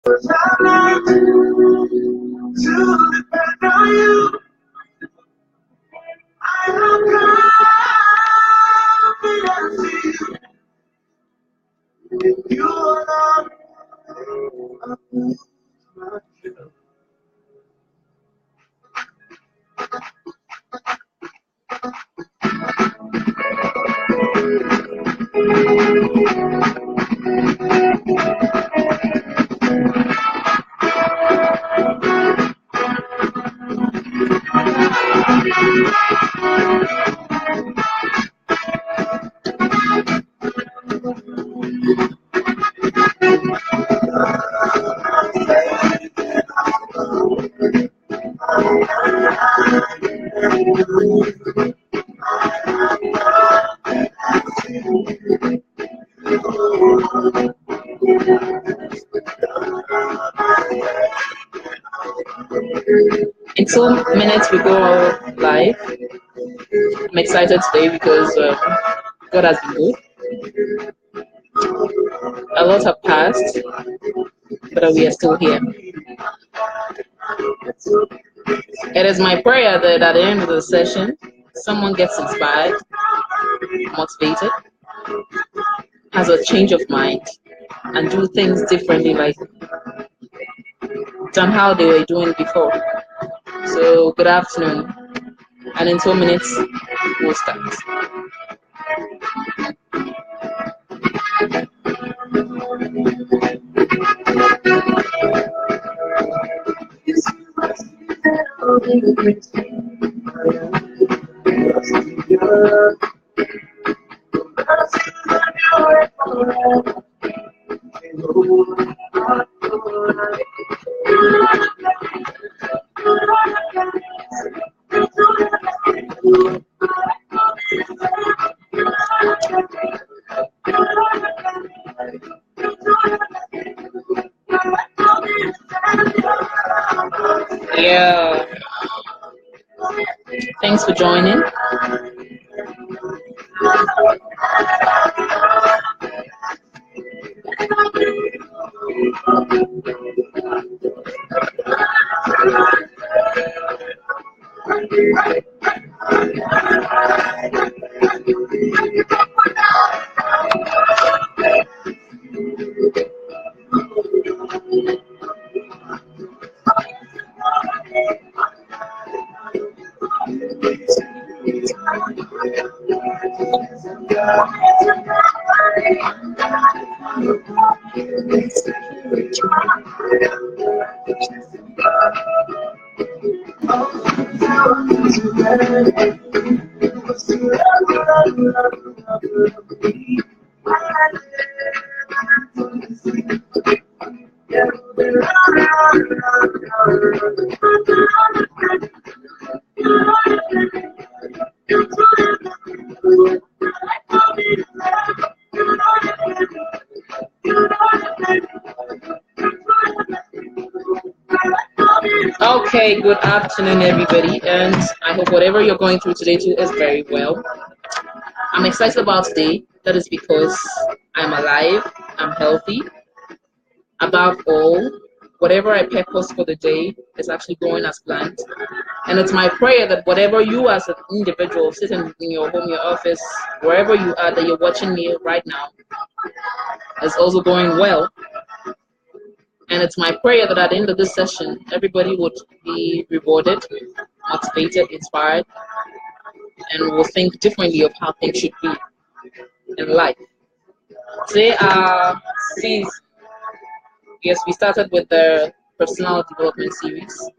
'Cause I learned to depend on you. I have confidence in you. You are not In 2 minutes we go live. I'm excited today because God has been good. A lot have passed, but we are still here. It is my prayer that at the end of the session, someone gets inspired, motivated, has a change of mind, and do things differently like than how they were doing before. So good afternoon, and in 2 minutes we'll start. Yeah. Thanks for joining. Okay, good afternoon, everybody, and I hope whatever you're going through today too is very well. I'm excited about today. That is because I'm alive, I'm healthy. Above all, whatever I purpose for the day is actually going as planned. And it's my prayer that whatever you as an individual sitting in your home, your office, wherever you are that you're watching me right now, is also going well. And it's my prayer that at the end of this session, everybody would be rewarded, motivated, inspired, and will think differently of how things should be in life. Today, yes, we started with the personal development series.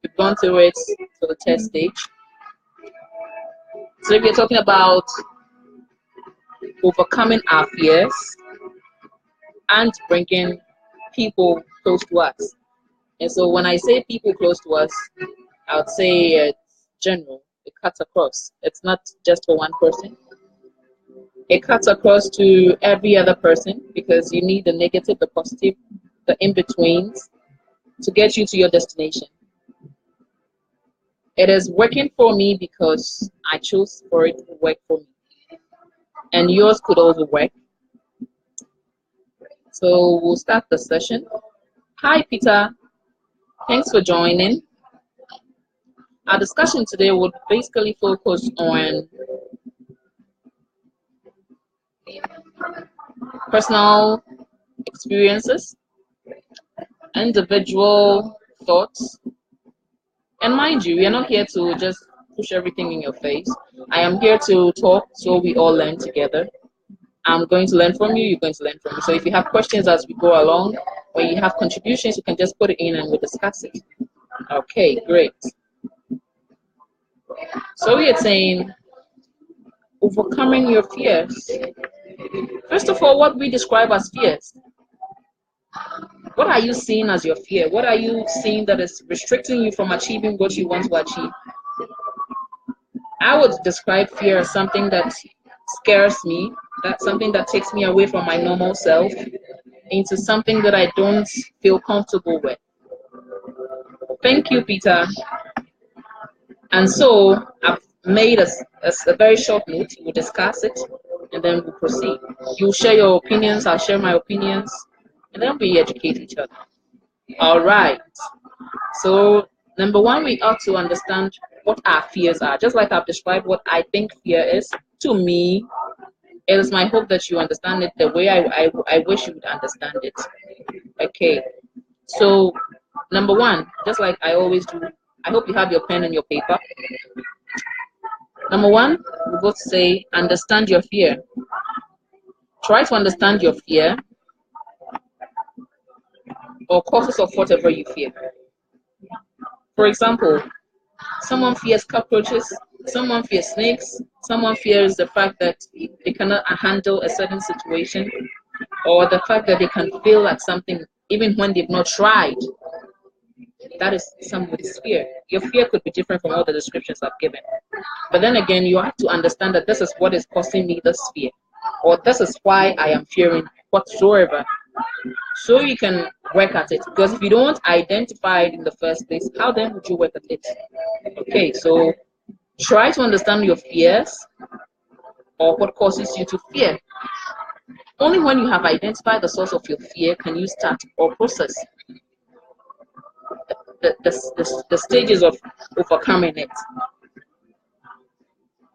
We've gone through it to the test stage. So we're talking about overcoming our fears and bringing people close to us. And so when I say people close to us, I would say it's general. It cuts across. It's not just for one person. It cuts across to every other person because you need the negative, the positive, the in-betweens to get you to your destination. It is working for me because I chose for it to work for me. And yours could also work. So we'll start the session. Hi, Peter. Thanks for joining. Our discussion today would basically focus on personal experiences, individual thoughts, and mind you, we are not here to just push everything in your face. I am here to talk so we all learn together. I'm going to learn from you, you're going to learn from me. So if you have questions as we go along, or you have contributions, you can just put it in and we'll discuss it. Okay, great. So we are saying overcoming your fears. First of all, what we describe as fears. What are you seeing as your fear? What are you seeing that is restricting you from achieving what you want to achieve? I would describe fear as something that scares me, that's something that takes me away from my normal self into something that I don't feel comfortable with. Thank you, Peter. And so I've made a very short note. We'll discuss it and then we'll proceed. You'll share your opinions, I'll share my opinions, and then we educate each other. All right. So number one, we ought to understand what our fears are. Just like I've described what I think fear is, to me, it is my hope that you understand it the way I wish you would understand it. Okay. So number one, just like I always do, I hope you have your pen and your paper. Number one, we both say understand your fear. Try to understand your fear or causes of whatever you fear. For example, someone fears cockroaches, someone fears snakes, someone fears the fact that they cannot handle a certain situation, or the fact that they can fail at something even when they've not tried. That is somebody's fear. Your fear could be different from all the descriptions I've given. But then again, you have to understand that this is what is causing me this fear, or this is why I am fearing whatsoever. So you can work at it. Because if you don't identify it in the first place, how then would you work at it? Okay, so try to understand your fears or what causes you to fear. Only when you have identified the source of your fear can you start or process the stages of overcoming it.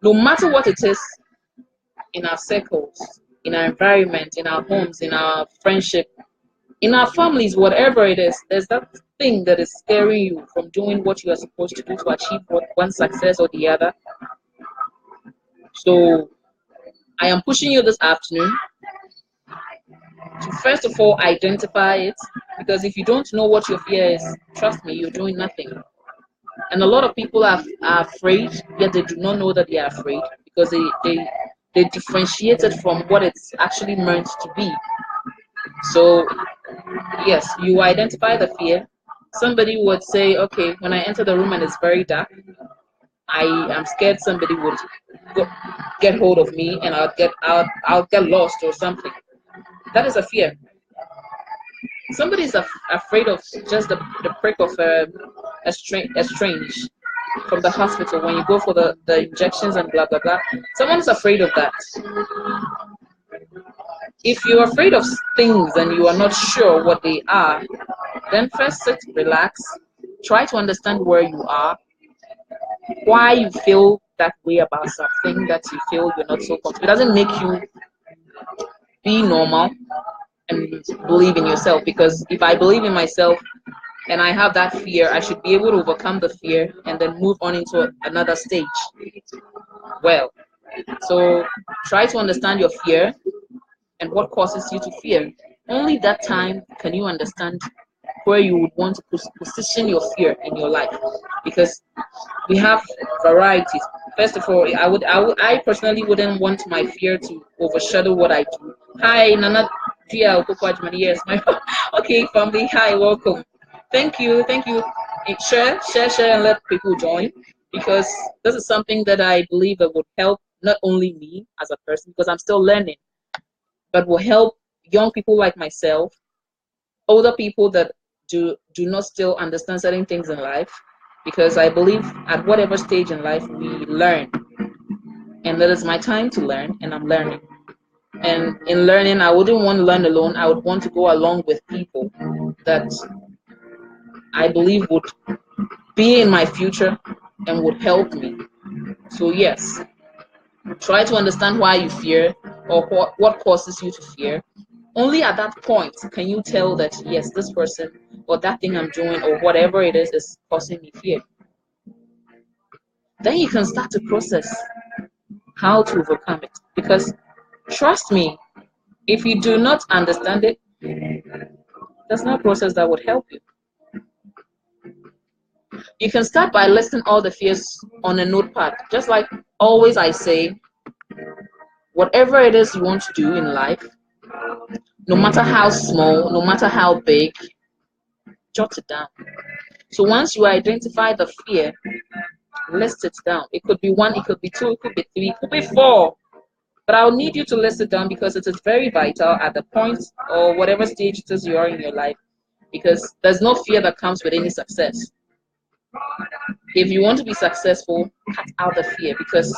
No matter what it is, in our circles, in our environment, in our homes, in our friendship, in our families, whatever it is, there's that thing that is scaring you from doing what you are supposed to do to achieve one success or the other. So I am pushing you this afternoon to first of all identify it, because if you don't know what your fear is, trust me, you're doing nothing. And a lot of people are afraid, yet they do not know that they are afraid because they differentiate it from what it's actually meant to be. So yes, you identify the fear. Somebody would say, okay, when I enter the room and it's very dark, I am scared somebody would get hold of me and I'll get lost or something. That is a fear. Somebody is afraid of just the prick of a strange from the hospital when you go for the injections and blah blah blah. Someone's afraid of that. If you're afraid of things and you are not sure what they are, then first sit, relax, try to understand where you are, why you feel that way about something that you feel you're not so comfortable. It doesn't make you be normal and believe in yourself, because if I believe in myself and I have that fear, I should be able to overcome the fear and then move on into another stage. Well, so try to understand your fear and what causes you to fear. Only that time can you understand where you would want to position your fear in your life, because we have varieties. First of all, I personally wouldn't want my fear to overshadow what I do. Hi, Nana. Yes, my okay, family. Hi, welcome. Thank you. Share, and let people join, because this is something that I believe that would help not only me as a person, because I'm still learning, but will help young people like myself, older people that do not still understand certain things in life, because I believe at whatever stage in life we learn, and that is my time to learn, and I'm learning. And in learning, I wouldn't want to learn alone. I would want to go along with people that I believe would be in my future and would help me. So yes, try to understand why you fear or what causes you to fear. Only at that point can you tell that yes, this person or that thing I'm doing or whatever it is causing me fear. Then you can start to process how to overcome it. Because trust me, if you do not understand it, there's no process that would help you. You can start by listing all the fears on a notepad. Just like always I say, whatever it is you want to do in life, no matter how small, no matter how big, jot it down. So once you identify the fear, list it down. It could be 1, it could be 2, it could be 3, it could be 4. But I'll need you to list it down because it is very vital at the point or whatever stage it is you are in your life. Because there's no fear that comes with any success. If you want to be successful, cut out the fear because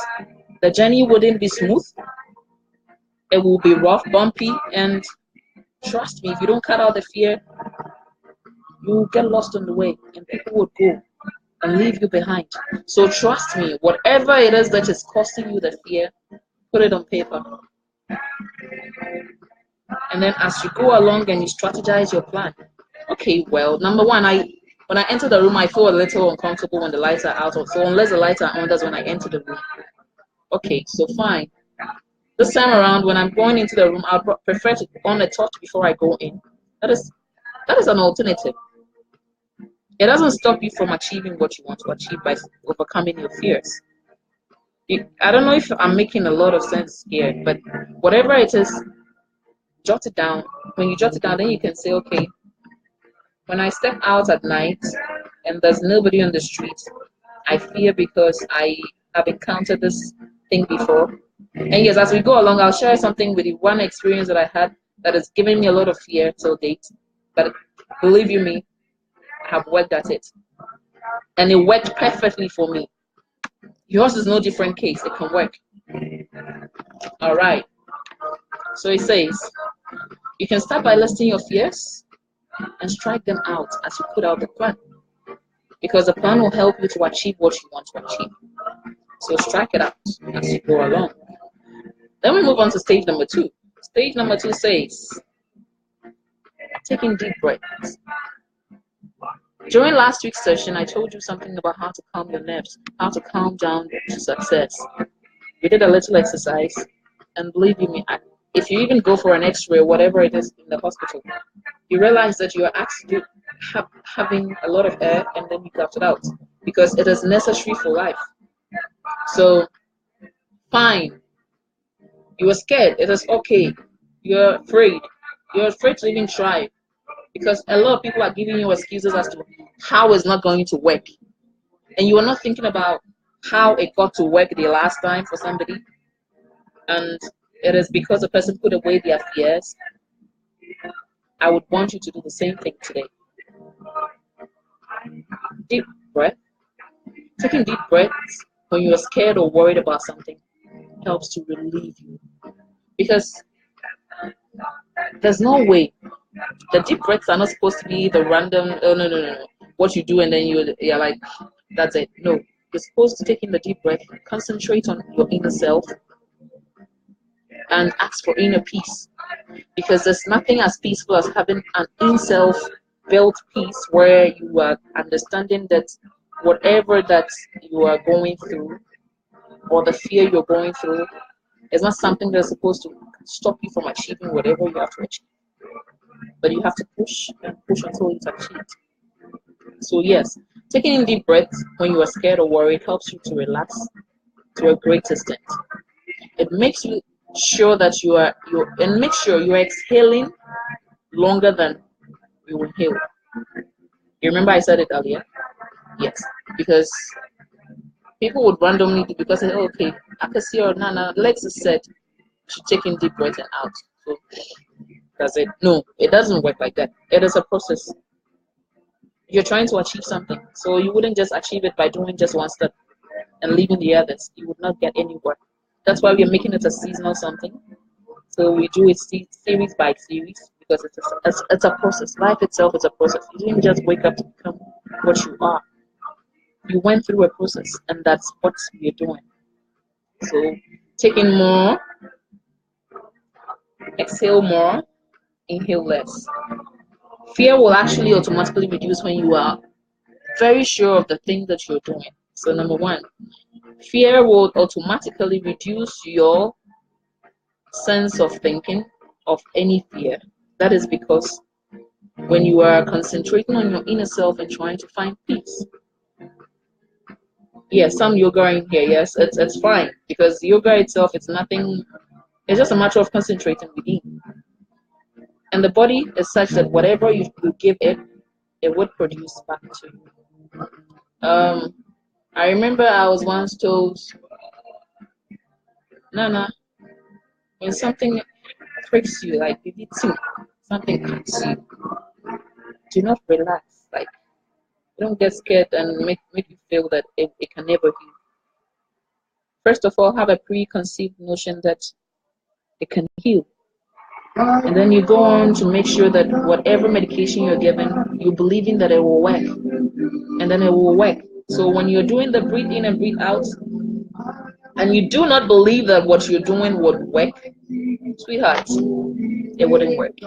the journey wouldn't be smooth. It will be rough, bumpy, and trust me, if you don't cut out the fear, you'll get lost on the way and people would go and leave you behind. So trust me, whatever it is that is causing you the fear, put it on paper. And then as you go along and you strategize your plan. Okay, well, number one, when I enter the room, I feel a little uncomfortable when the lights are out. So unless the lights are on, that's when I enter the room. Okay, so fine. This time around, when I'm going into the room, I prefer to on a torch before I go in. That is an alternative. It doesn't stop you from achieving what you want to achieve by overcoming your fears. I don't know if I'm making a lot of sense here, but whatever it is, jot it down. When you jot it down, then you can say, okay, when I step out at night and there's nobody on the street, I fear because I have encountered this thing before. And yes, as we go along, I'll share something with you. One experience that I had that has given me a lot of fear till date. But believe you me, I have worked at it. And it worked perfectly for me. Yours is no different case. It can work. All right. So it says, you can start by listing your fears and strike them out as you put out the plan. Because the plan will help you to achieve what you want to achieve. So strike it out as you go along. Then we move on to stage number 2. Stage number 2 says, taking deep breaths. During last week's session, I told you something about how to calm your nerves, how to calm down to success. We did a little exercise, and believe you me, if you even go for an x-ray or whatever it is in the hospital, you realize that you are actually having a lot of air and then you cut it out because it is necessary for life. So, fine. You are scared. It is okay. You're afraid. You're afraid to even try because a lot of people are giving you excuses as to how it's not going to work. And you are not thinking about how it got to work the last time for somebody. And it is because the person put away their fears. I would want you to do the same thing today. Deep breath. Taking deep breaths when you are scared or worried about something helps to relieve you. Because there's no way. The deep breaths are not supposed to be the random, oh, no. What you do and then you're like, that's it. No. You're supposed to take in the deep breath, concentrate on your inner self, and ask for inner peace. Because there's nothing as peaceful as having an in-self built peace where you are understanding that whatever that you are going through or the fear you're going through is not something that's supposed to stop you from achieving whatever you have to achieve. But you have to push and push until it's achieved. So yes, taking in deep breaths when you are scared or worried helps you to relax to a great extent. It makes you sure that and make sure you are exhaling longer than you inhale. You remember I said it earlier? Yes, because people would randomly do because they say, oh, okay, Akasi or Nana, Lex said should take in deep breath and out. So that's it. No, it doesn't work like that. It is a process. You're trying to achieve something, so you wouldn't just achieve it by doing just one step and leaving the others. You would not get anywhere. That's why we're making it a seasonal something. So we do it series by series because it's a process. Life itself is a process. You didn't just wake up to become what you are. You went through a process, and that's what you're doing. So take in more, exhale more, inhale less. Fear will actually automatically reduce when you are very sure of the thing that you're doing. So number one, fear will automatically reduce your sense of thinking of any fear. That is because when you are concentrating on your inner self and trying to find peace. Yes, some yoga in here, yes, it's fine because yoga itself it's nothing, it's just a matter of concentrating within. And the body is such that whatever you give it, it would produce back to you. I remember I was once told, Nana, when something pricks you, like you did something cuts you, do not relax. Like don't get scared and make you feel that it can never heal. First of all, have a preconceived notion that it can heal. And then you go on to make sure that whatever medication you're given, you believe in that it will work. And then it will work. So when you're doing the breathe in and breathe out, and you do not believe that what you're doing would work, sweetheart, it wouldn't work.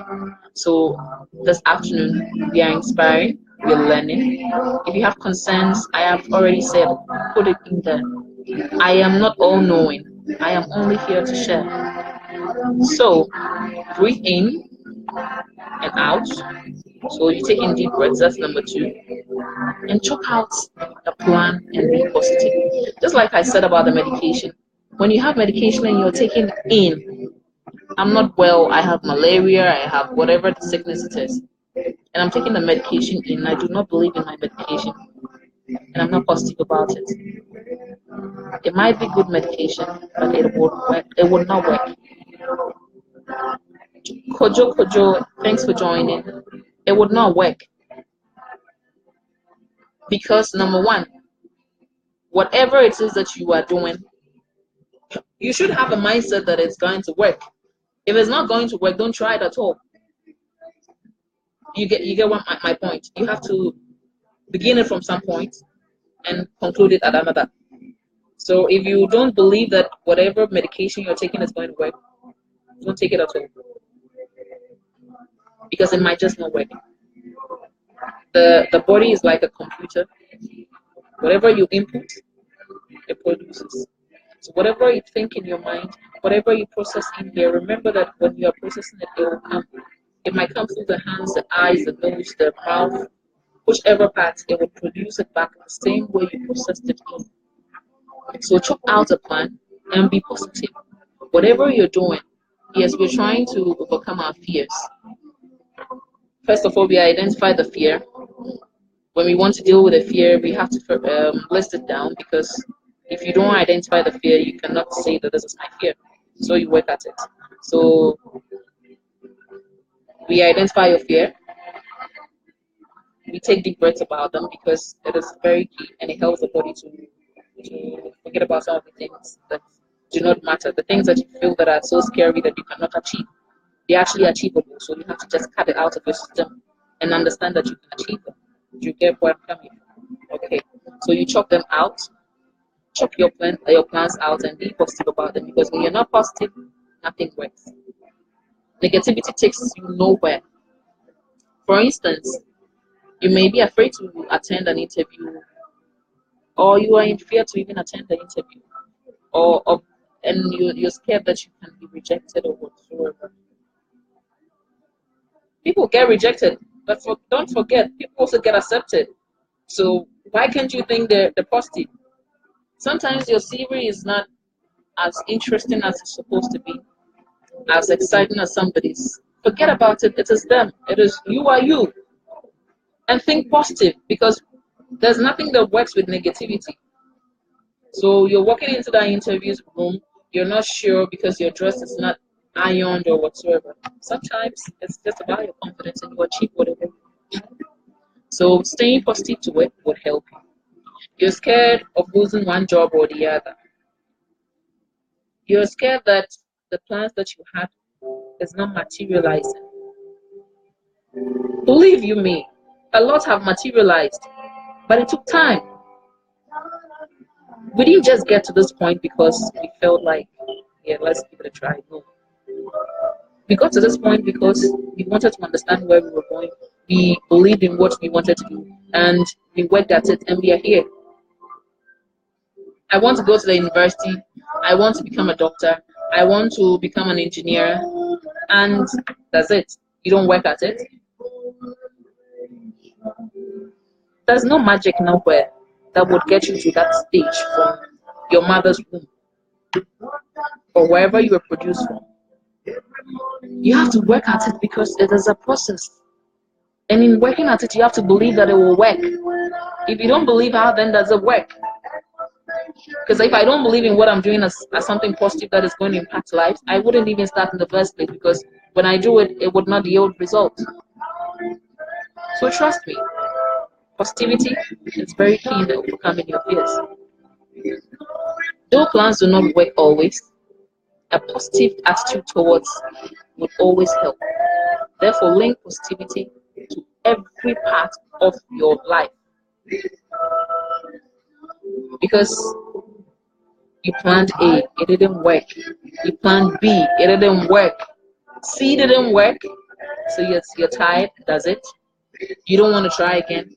So this afternoon, we are inspiring, we're learning. If you have concerns, I have already said, put it in there. I am not all knowing. I am only here to share. So breathe in and out. So you take in deep breaths, that's number two. And chop out the plan and be positive. Just like I said about the medication. When you have medication and you're taking in, I'm not well, I have malaria, I have whatever the sickness it is, and I'm taking the medication in, I do not believe in my medication, and I'm not positive about it. It might be good medication, but it would work. It would not work. Kojo, thanks for joining. It would not work because number one, whatever it is that you are doing, you should have a mindset that it's going to work. If it's not going to work, don't try it at all. You get what my point. You have to begin it from some point and conclude it at another. So if you don't believe that whatever medication you're taking is going to work, don't take it at all. Because it might just not work. The body is like a computer. Whatever you input, it produces. So whatever you think in your mind, whatever you process in here, remember that when you are processing it, it will come. It might come through the hands, the eyes, the nose, the mouth, whichever part, it will produce it back the same way you processed it in. So chop out a plan and be positive. Whatever you're doing, yes, we're trying to overcome our fears. First of all, we identify the fear. When we want to deal with a fear, we have to list it down because if you don't identify the fear, you cannot say that this is my fear. So you work at it. So we identify your fear. We take deep breaths about them because it is very key and it helps the body to forget about some of the things that do not matter. The things that you feel that are so scary that you cannot achieve, they're actually achievable. So you have to just cut it out of your system and understand that you can achieve them. You get where I'm coming from. Okay. So you chop them out, chop your plans out and be positive about them because when you're not positive, nothing works. Negativity takes you nowhere. For instance, you may be afraid to attend an interview, or you are in fear to even attend the interview, and you're scared that you can be rejected or whatsoever. People get rejected, but don't forget, people also get accepted. So why can't you think they're positive? Sometimes your CV is not as interesting as it's supposed to be, as exciting as somebody's. Forget about it. It is them. It is you are you. And think positive because there's nothing that works with negativity. So you're walking into that interview room, you're not sure because your dress is not ironed or whatsoever. Sometimes it's just about your confidence and you achieve whatever. So staying positive to it would help you. You're scared of losing one job or the other. You're scared that the plans that you had is not materializing. Believe you me, a lot have materialized, but it took time. We didn't just get to this point because we felt like, yeah, let's give it a try. No. We got to this point because we wanted to understand where we were going. We believed in what we wanted to do, and we worked at it, and we are here. I want to go to the university. I want to become a doctor. I want to become an engineer, and that's it. You don't work at it. There's no magic nowhere that would get you to that stage from your mother's womb or wherever you were produced from. You have to work at it because it is a process. And in working at it, you have to believe that it will work. If you don't believe how, then does it work? Because if I don't believe in what I'm doing as something positive that is going to impact lives, I wouldn't even start in the first place, because when I do it, it would not yield results. So trust me, positivity is very key in overcoming your fears. Though plans do not work always, a positive attitude towards would always help. Therefore, link positivity to every part of your life. Because you planned A, it didn't work. You planned B, it didn't work. C didn't work, so you're tired, does it? You don't want to try again?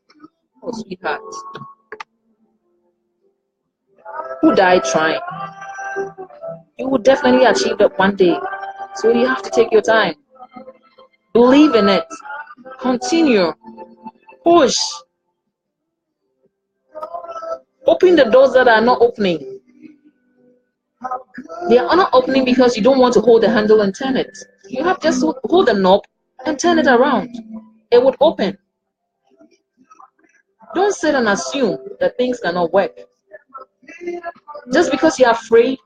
Oh, sweetheart. Who died trying? You will definitely achieve that one day. So you have to take your time. Believe in it. Continue. Push. Open the doors that are not opening. They are not opening because you don't want to hold the handle and turn it. You have just hold the knob and turn it around. It would open. Don't sit and assume that things cannot work. Just because you're afraid.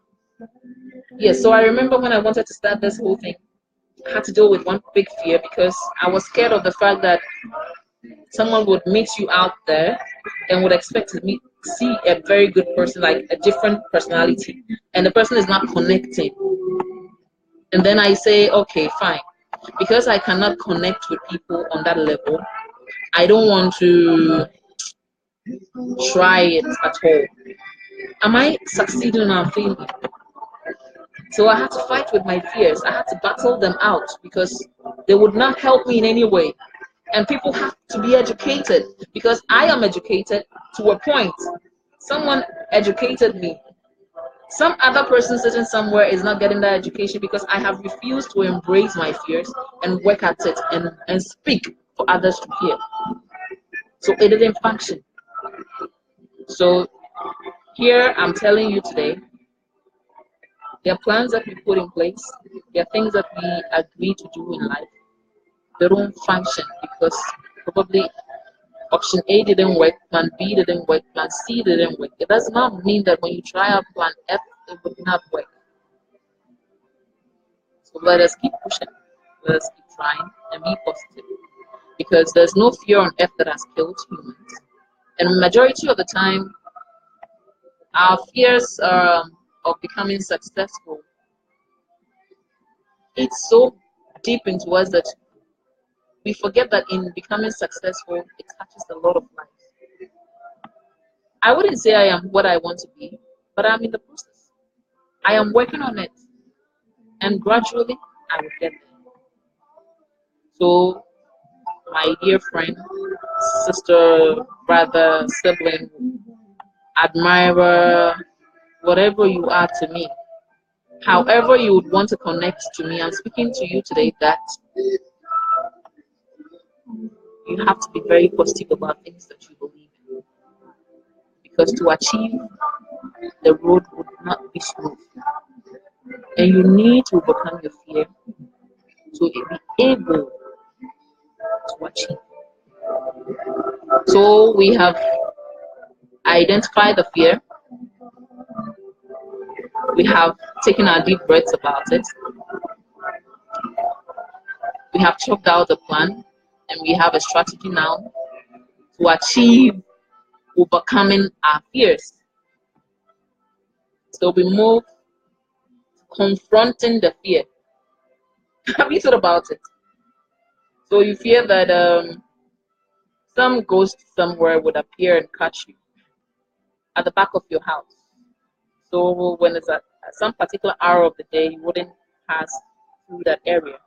Yes, so I remember when I wanted to start this whole thing, I had to deal with one big fear because I was scared of the fact that someone would meet you out there and would expect to see a very good person, like a different personality, and the person is not connecting. And then I say, okay, fine. Because I cannot connect with people on that level, I don't want to try it at all. Am I succeeding or failing? So I had to fight with my fears. I had to battle them out because they would not help me in any way. And people have to be educated because I am educated to a point. Someone educated me. Some other person sitting somewhere is not getting that education because I have refused to embrace my fears and work at it and speak for others to hear. So it didn't function. So here I'm telling you today, there are plans that we put in place. There are things that we agree to do in life. They don't function because probably option A didn't work, plan B didn't work, plan C didn't work. It does not mean that when you try out plan F, it would not work. So let us keep pushing. Let us keep trying and be positive. Because there's no fear on earth that has killed humans. And majority of the time, our fears of becoming successful, it's so deep into us that we forget that in becoming successful, it touches a lot of lives. I wouldn't say I am what I want to be, but I'm in the process. I am working on it, and gradually I will get there. So, my dear friend, sister, brother, sibling, admirer, whatever you are to me, however you would want to connect to me, I'm speaking to you today that you have to be very positive about things that you believe in. Because to achieve, the road would not be smooth. And you need to overcome your fear to be able to achieve. So we have identified the fear. We have taken our deep breaths about it. We have chalked out the plan, and we have a strategy now to achieve overcoming our fears. So we move to confronting the fear. Have you thought about it? So you fear that some ghost somewhere would appear and catch you at the back of your house. So when it's at some particular hour of the day, you wouldn't pass through that area.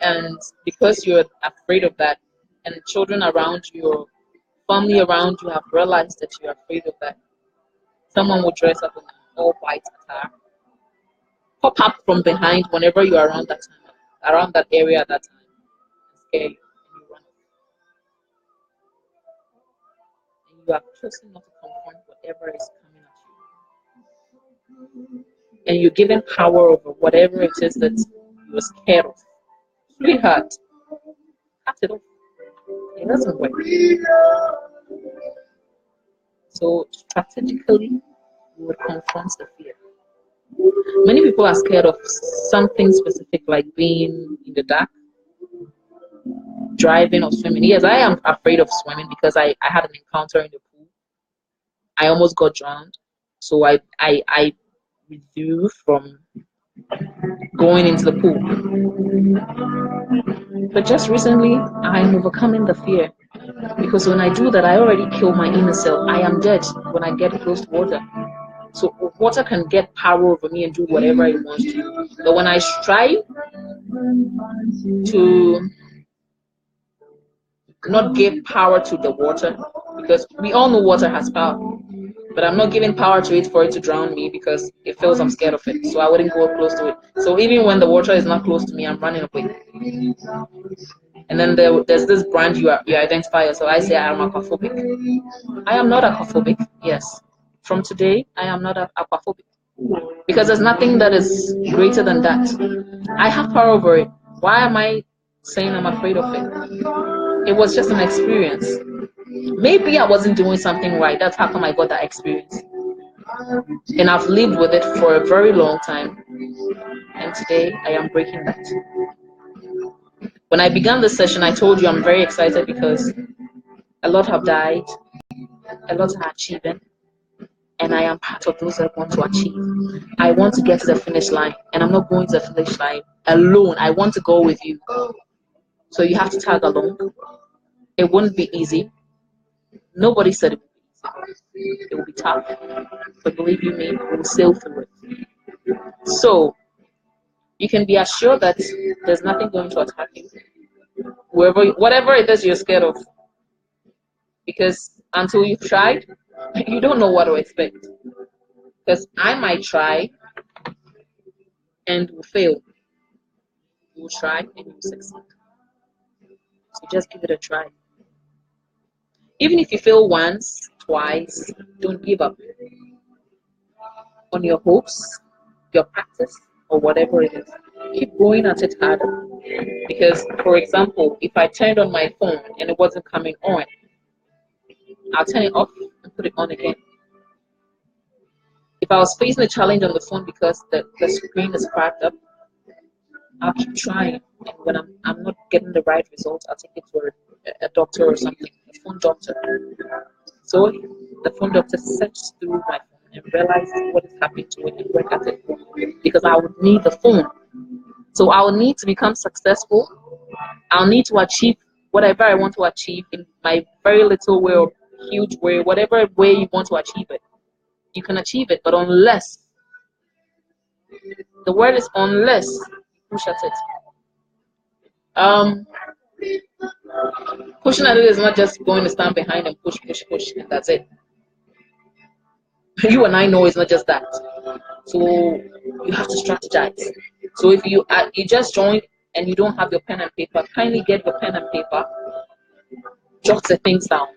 And because you're afraid of that, and children around you, or family around you have realized that you're afraid of that, someone will dress up in an all white attire, pop up from behind whenever you're around that time, around that area at that time, and scare you, and you run off. And you have chosen not to confront whatever is coming at you. And you're given power over whatever it is that you're scared of. Sweetheart, cut it off. It doesn't work. So strategically, you would confront the fear. Many people are scared of something specific, like being in the dark, driving, or swimming. Yes, I am afraid of swimming because I had an encounter in the pool. I almost got drowned. So I withdrew from going into the pool. But just recently, I'm overcoming the fear. Because when I do that, I already kill my inner self. I am dead when I get close to water. So water can get power over me and do whatever it wants to. But when I strive to not give power to the water, because we all know water has power, but I'm not giving power to it for it to drown me because it feels I'm scared of it. So I wouldn't go close to it. So even when the water is not close to me, I'm running away. And then there's this brand you identify yourself. I say I am aquaphobic. I am not aquaphobic. Yes. From today, I am not aquaphobic. Because there's nothing that is greater than that. I have power over it. Why am I saying I'm afraid of it? It was just an experience. Maybe I wasn't doing something right. That's how come I got that experience. And I've lived with it for a very long time. And today, I am breaking that. When I began this session, I told you I'm very excited because a lot have died, a lot are achieving, and I am part of those that want to achieve. I want to get to the finish line, and I'm not going to the finish line alone. I want to go with you. So you have to tag along. It wouldn't be easy. Nobody said it would be easy. It will be tough, but believe you me, we'll sail through it. So you can be assured that there's nothing going to attack you. Whatever it is you're scared of, because until you've tried, you don't know what to expect. Because I might try and will fail. You will try and you will succeed. So just give it a try. Even if you fail once, twice, don't give up on your hopes, your practice, or whatever it is. Keep going at it harder. Because, for example, if I turned on my phone and it wasn't coming on, I'll turn it off and put it on again. If I was facing a challenge on the phone because the screen is cracked up, I'll keep trying. And when I'm not getting the right result, I'll take it to a doctor or something, a phone doctor. So the phone doctor searches through my phone and realizes what is happening to it and work at it. Because I would need the phone. So I will need to become successful. I'll need to achieve whatever I want to achieve in my very little way or huge way, whatever way you want to achieve it. You can achieve it, but unless, the word is unless, push at it. Pushing at it is not just going to stand behind and push, and that's it. You and I know it's not just that. So you have to strategize. So if you just joined and you don't have your pen and paper, kindly get your pen and paper, jot the things down,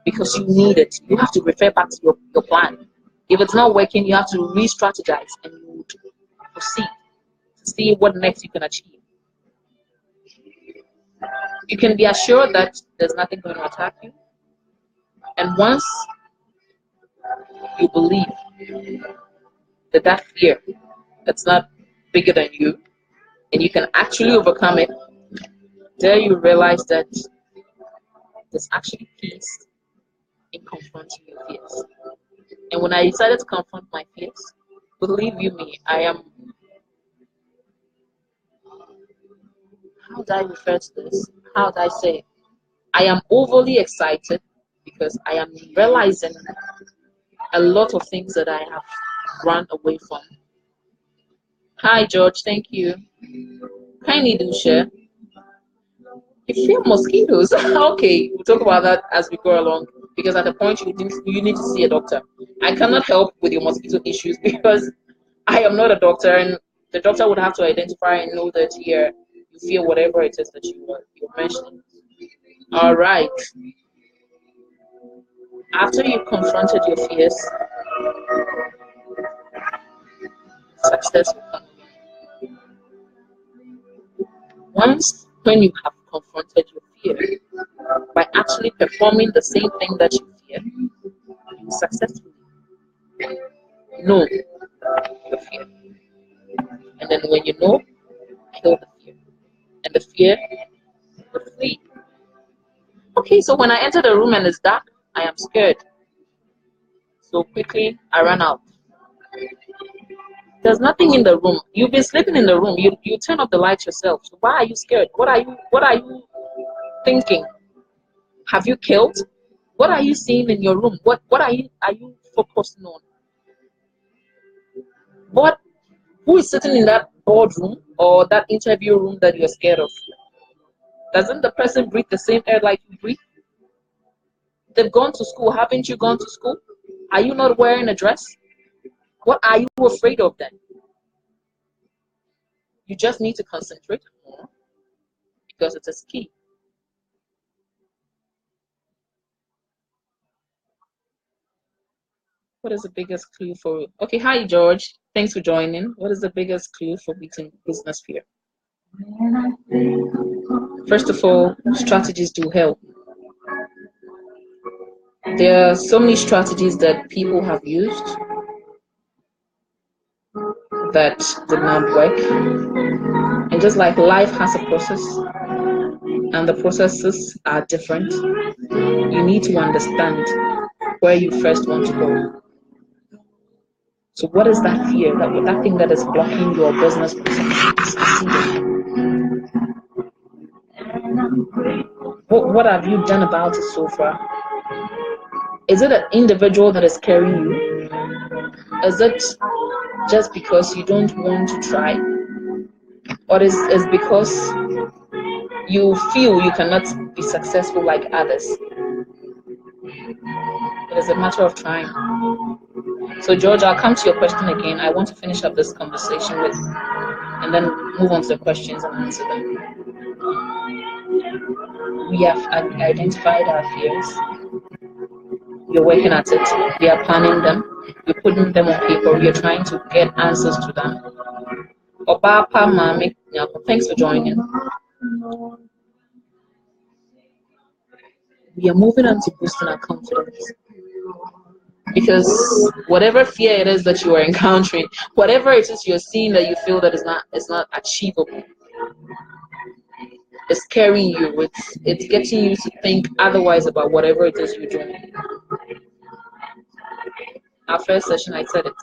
because you need it. You have to refer back to your plan. If it's not working, you have to re-strategize and you proceed to see what next you can achieve. You can be assured that there's nothing going to attack you. And once you believe that fear that's not bigger than you, and you can actually overcome it, there you realize that there's actually peace in confronting your fears. And when I decided to confront my fears, believe you me, I am how do I refer to this? How do I say? I am overly excited because I am realizing a lot of things that I have run away from. Hi, George. Thank you. Kindly do share. You fear mosquitoes. Okay, we'll talk about that as we go along because at the point you need to see a doctor. I cannot help with your mosquito issues because I am not a doctor, and the doctor would have to identify and know that here you fear whatever it is that you're mentioning. All right. After you've confronted your fears, success will come. Once, when you have confronted your fear by actually performing the same thing that you fear, you successfully know the fear. And then when you know, kill the fear. And the fear will flee. Okay, so when I enter the room and it's dark, I am scared. So quickly, I run out. There's nothing in the room. You've been sleeping in the room. You turn off the lights yourself. So why are you scared? What are you thinking? Have you killed? What are you seeing in your room? What are you focusing on? What who is sitting in that boardroom or that interview room that you're scared of? Doesn't the person breathe the same air like you breathe? They've gone to school. Haven't you gone to school? Are you not wearing a dress? What are you afraid of then? You just need to concentrate more because it is key. What is the biggest clue for? Okay, hi George. Thanks for joining. What is the biggest clue for beating business fear? First of all, strategies do help. There are so many strategies that people have used that did not work. And just like life has a process, and the processes are different, you need to understand where you first want to go. So what is that fear, that thing that is blocking your business process succeeding? What have you done about it so far? Is it an individual that is carrying you? Is it just because you don't want to try? Or is because you feel you cannot be successful like others? It is a matter of trying. So George, I'll come to your question again. I want to finish up this conversation with, and then move on to the questions and answer them. We have identified our fears. You're working at it. We are planning them. You're putting them on paper. You're trying to get answers to them. Obapa Mami, thanks for joining. We are moving on to boosting our confidence. Because whatever fear it is that you are encountering, whatever it is you're seeing that you feel that is not achievable, it's carrying you. It's getting you to think otherwise about whatever it is you're doing. Our first session, I said it.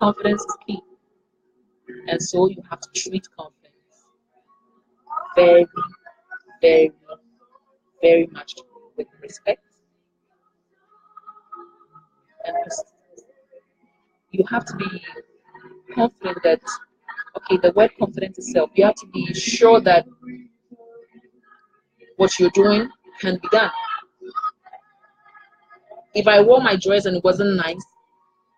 Confidence is key, and so you have to treat confidence very, very, very much with respect and persistence. You have to be confident that, okay, the word confidence itself, you have to be sure that what you're doing can be done. If I wore my dress and it wasn't nice,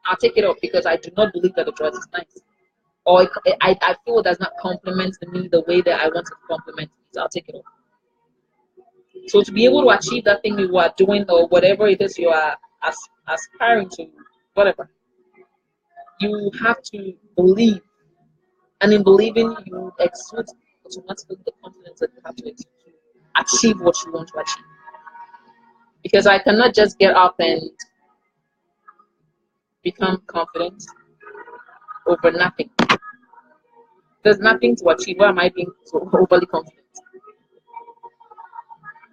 I'll take it off because I do not believe that the dress is nice. Or I feel it does not compliment me the way that I want it to compliment me, so I'll take it off. So to be able to achieve that thing you are doing or whatever it is you are aspiring to, whatever, you have to believe. And in believing, you exude automatically the confidence that you have to achieve what you want to achieve. Because I cannot just get up and become confident over nothing. There's nothing to achieve. Why am I being so overly confident?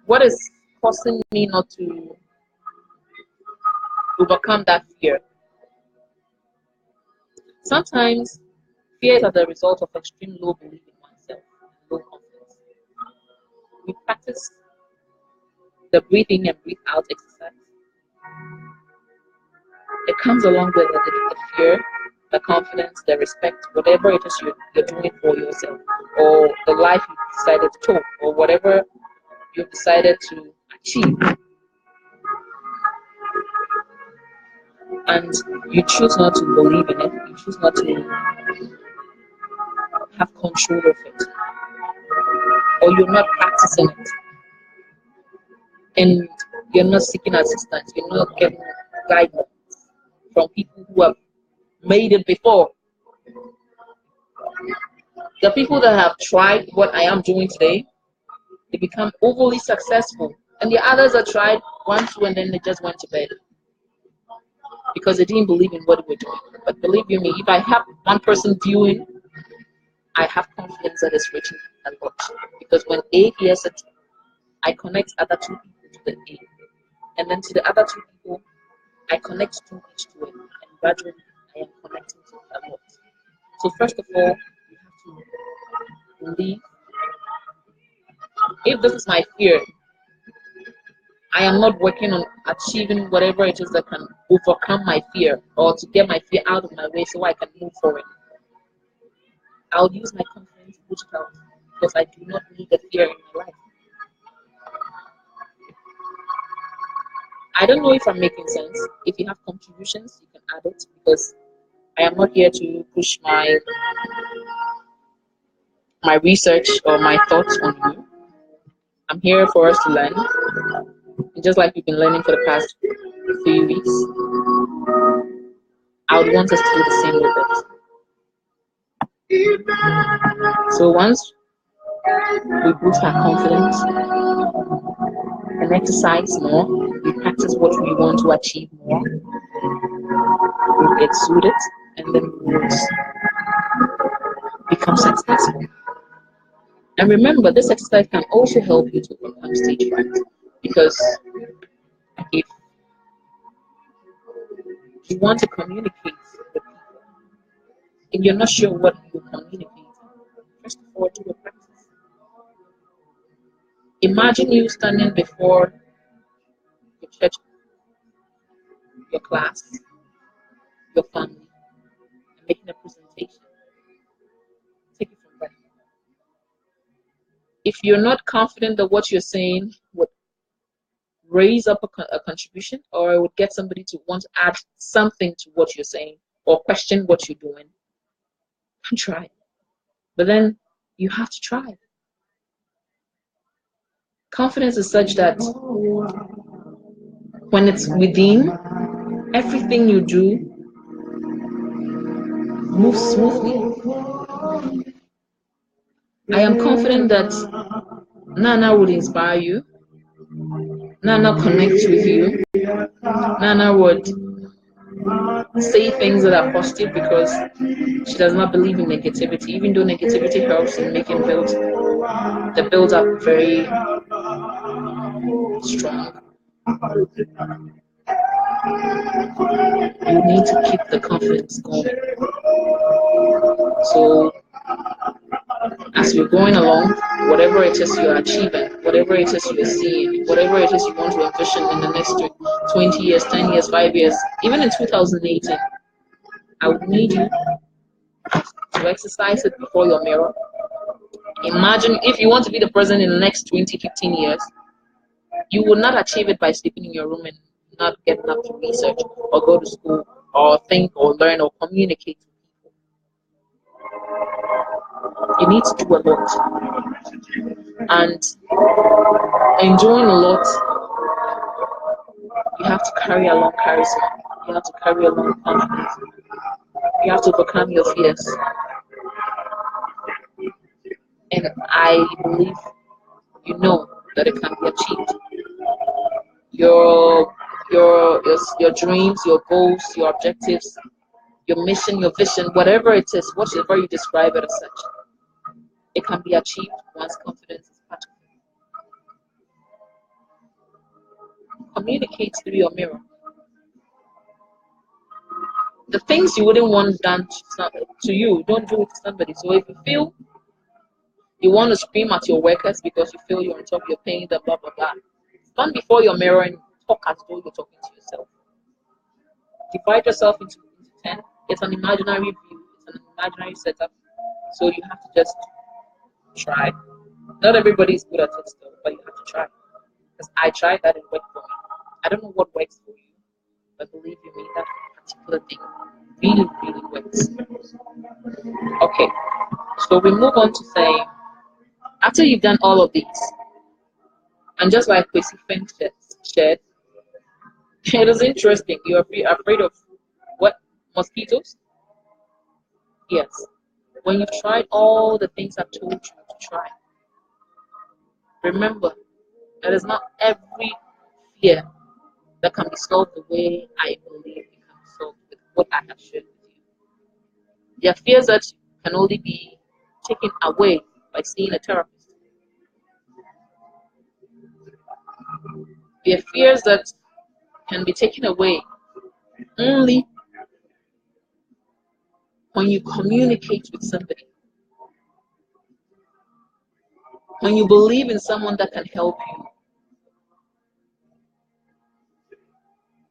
What is causing me not to overcome that fear? Sometimes fear is as a result of extreme low belief in oneself, low confidence. we practice the breathe in and breathe out exercise. It comes along with the fear, the confidence, the respect, whatever it is you're doing for yourself, or the life you decided to talk, or whatever you've decided to achieve. And you choose not to believe in it, you choose not to have control of it, or you're not practicing it, and you're not seeking assistance, you're not getting guidance from people who have made it before. The people that have tried what I am doing today, they become overly successful. And the others that tried one, two, and then they just went to bed because they didn't believe in what they were doing. But believe you me, if I have one person viewing, I have confidence that it's reaching a lot. Because when A hears it, I connect other two people to the A. And then to the other two people, I connect two each to it. And gradually, I am connecting to a lot. So first of all, you have to believe. If this is my fear, I am not working on achieving whatever it is that can overcome my fear or to get my fear out of my way so I can move forward. I'll use my confidence to push it out because I do not need the fear in my life. I don't know if I'm making sense. If you have contributions, you can add it because I am not here to push my research or my thoughts on you. I'm here for us to learn. And just like we've been learning for the past few weeks, I would want us to do the same with it. So once we boost our confidence and exercise more, we practice what we want to achieve more, we exude it, and then we will become successful. And remember, this exercise can also help you to overcome stage fright, because if you want to communicate with people and you're not sure what you communicate, first of all, do a practice. Imagine you standing before your church, your class, your family, and making a presentation. Take it from there. If you're not confident that what you're saying would raise up a contribution, or it would get somebody to want to add something to what you're saying or question what you're doing, don't try. But then you have to try. Confidence is such that when it's within, everything you do moves smoothly. I am confident that Nana would inspire you. Nana connects with you. Nana would say things that are positive because she does not believe in negativity, even though negativity helps in making the build up very strong. You need to keep the confidence going. So as you're going along, whatever it is you're achieving, whatever it is you're seeing, whatever it is you want to envision in the next 20 years, 10 years, 5 years, even in 2018, I would need you to exercise it before your mirror. Imagine if you want to be the president in the next 20, 15 years, you will not achieve it by sleeping in your room and not getting up to research or go to school or think or learn or communicate with people. You need to do a lot. And enjoying a lot, you have to carry along charisma. You have to carry along confidence. You have to overcome your fears. And I believe you know that it can be achieved. Your dreams, your goals, your objectives, your mission, your vision, whatever it is, whatever you describe it as such, it can be achieved once confidence is part of it. Communicate through your mirror. The things you wouldn't want done to you, don't do it to somebody. So if You want to scream at your workers because you feel you're on top, you're paying them, blah blah blah. Stand before your mirror and talk as though you're talking to yourself. Divide yourself into 10. It's an imaginary view, it's an imaginary setup. So you have to just try. Not everybody is good at it though, but you have to try. Because I tried that, and worked for me. I don't know what works for you, but believe you me, that particular thing really, really works. Okay, so we move on to saying, after you've done all of these, and just like Kwesi Feng shared, it is interesting. You're afraid of what? Mosquitoes? Yes. When you've tried all the things I've told you to try, remember, it is not every fear that can be solved the way I believe it can be solved with what I have shared with you. There are fears that can only be taken away by seeing a therapist. There are fears that can be taken away only when you communicate with somebody, when you believe in someone that can help you.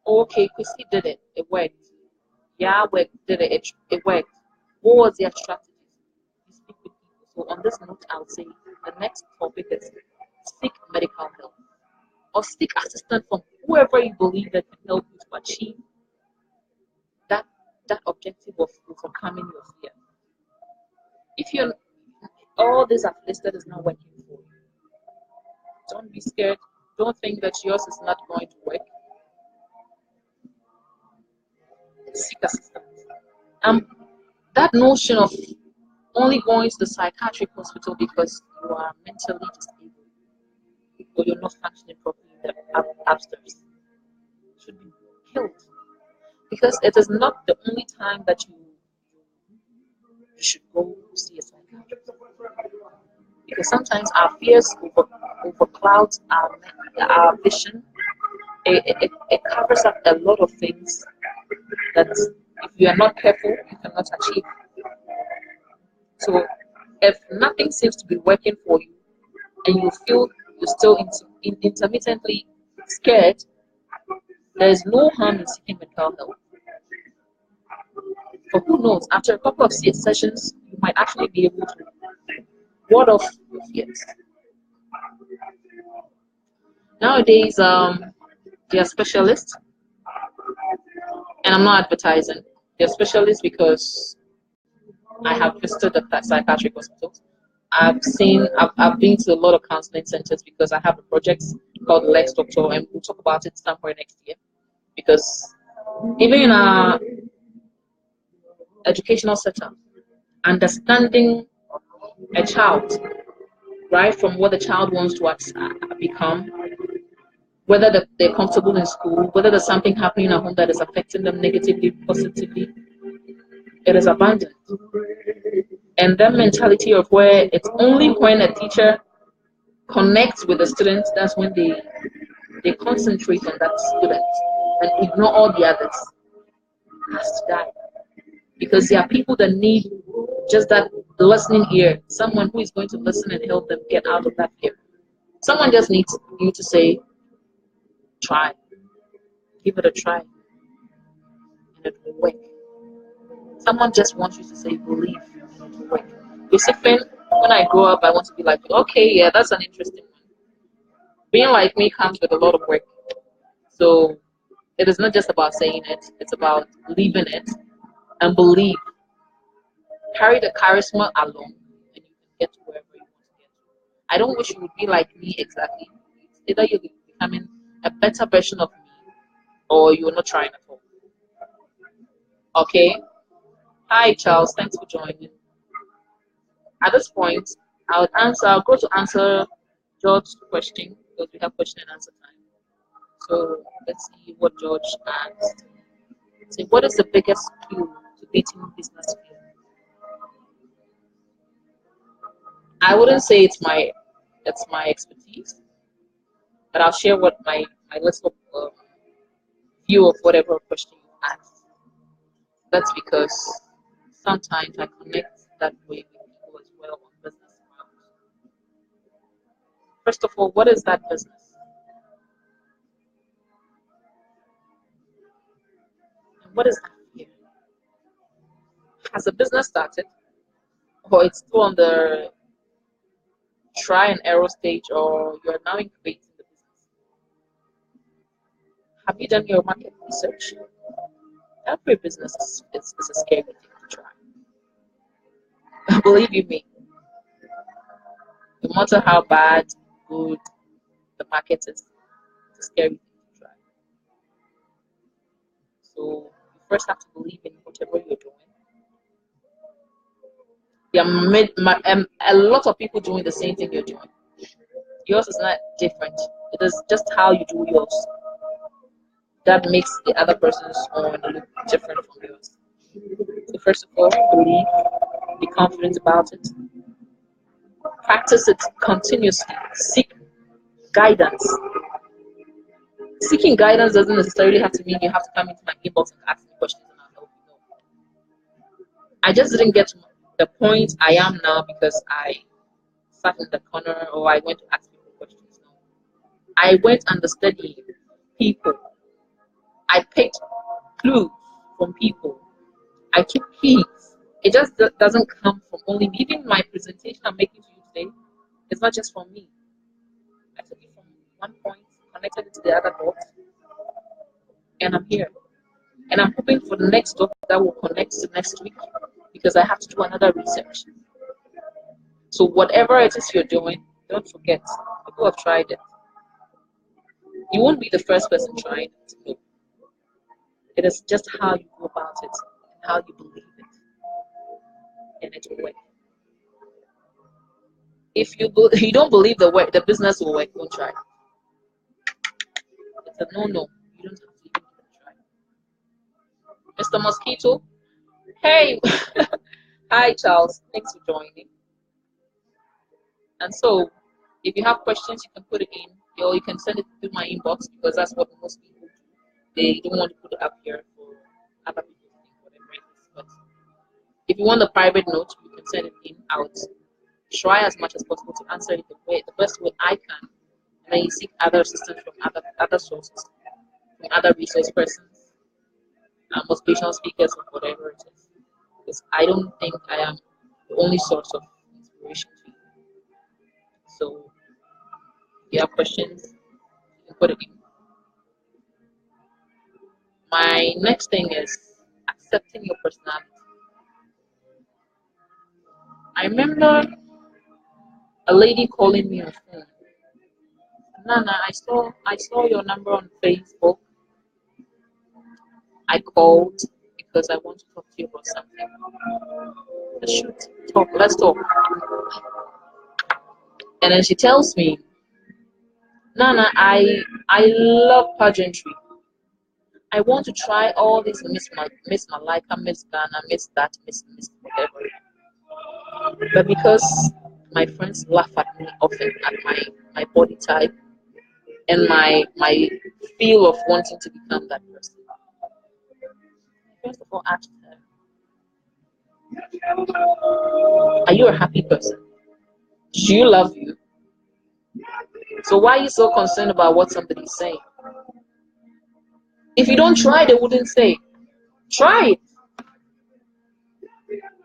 Okay, Chrissy did it, it worked. Yahweh did it, it worked. What was their strategies? You speak with people. So on this note, I'll say the next topic is seek medical help or seek assistance from whoever you believe that can help you to achieve that objective of overcoming your fear. If you're all this I've listed is not working for you, don't be scared. Don't think that yours is not going to work. Seek assistance. That notion of only going to the psychiatric hospital because you are mentally disabled or you're not functioning properly upstairs should be killed, because it is not the only time that you should go see a psychiatrist. Because sometimes our fears overclouds our vision. It covers up a lot of things that if you are not careful, you cannot achieve. So if nothing seems to be working for you and you feel you're still intermittently scared, there is no harm in seeking mental help. But who knows, after a couple of sessions, you might actually be able to ward off your fears. Nowadays, they are specialists, and I'm not advertising. They're specialists because I have visited the psychiatric hospitals. I've been to a lot of counseling centers because I have a project called Lex Doctor, and we'll talk about it somewhere next year. Because even in our educational setup, understanding a child, right, from what the child wants to become, whether they're comfortable in school, whether there's something happening at home that is affecting them negatively, positively, it is abundant. And that mentality of where it's only when a teacher connects with the students, that's when they concentrate on that student and ignore all the others, has to die. Because there are people that need just that listening ear, someone who is going to listen and help them get out of that fear. Someone just needs you to say, try, give it a try, and it will work. Someone just wants you to say, believe, and it will work. Basically, when I grow up, I want to be like, okay, yeah, that's an interesting one. Being like me comes with a lot of work. So it is not just about saying it, it's about living it and believe. Carry the charisma along and you can get to wherever you want to get to. I don't wish you would be like me exactly. It's either you're becoming a better version of me or you're not trying at all. Okay? Hi Charles, thanks for joining. At this point, I'll go to answer George's question because we have question and answer time. So let's see what George asked. So what is the biggest clue to beating business fear? I wouldn't say it's my expertise, but I'll share what my list of view of whatever question you asked. That's because sometimes I connect that way with people as well on business grounds. First of all, what is that business? And what is that fear? Has the business started, or it's still on the try and error stage, or you're now increasing the business? Have you done your market research? Every business is a scary thing to try. Believe you me, no matter how bad, good the market is, it's a scary thing to try. So you first have to believe in whatever you're doing. There are a lot of people doing the same thing you're doing. Yours is not different. It is just how you do yours that makes the other person's own look different from yours. So first of all, believe, be confident about it, practice it continuously, seek guidance. Seeking guidance doesn't necessarily have to mean you have to come into my inbox and ask me questions and I'll help you. No. I just didn't get to the point I am now because I sat in the corner or I went to ask people questions. No. I went and studied people. I picked clues from people. I took keys. It just doesn't come from only me. Even my presentation I'm making to you today, it's not just from me. I took it from one point, connected it to the other dots, and I'm here. And I'm hoping for the next dot that will connect to next week because I have to do another research. So whatever it is you're doing, don't forget, people have tried it. You won't be the first person trying it. No. It is just how you go about it and how you believe it, and it will work. If you don't believe the business will work, don't try. It's a no. You don't have to even try. Mr. Mosquito, hey, hi Charles, thanks for joining. And so, if you have questions, you can put it in, or you can send it through my inbox because that's what most people do. They don't want to put it up here for other people to think whatever it is. But if you want a private note, you can send it in. I would try as much as possible to answer it the best way I can, and then you seek other assistance from other sources, from other resource persons, motivational speakers, or whatever it is. Because I don't think I am the only source of inspiration to you. So, if you have questions, you can put it in. My next thing is accepting your personality. I remember a lady calling me on phone. Nana, I saw your number on Facebook. I called because I want to talk to you about something. Let's talk. And then she tells me, Nana, I love pageantry. I want to try all these Miss Malika, Miss Ghana, Miss that, Miss whatever. But because my friends laugh at me often at my body type and my feel of wanting to become that person. First of all, ask her, are you a happy person? Do you love you? So why are you so concerned about what somebody's saying? If you don't try, they wouldn't say. Try it.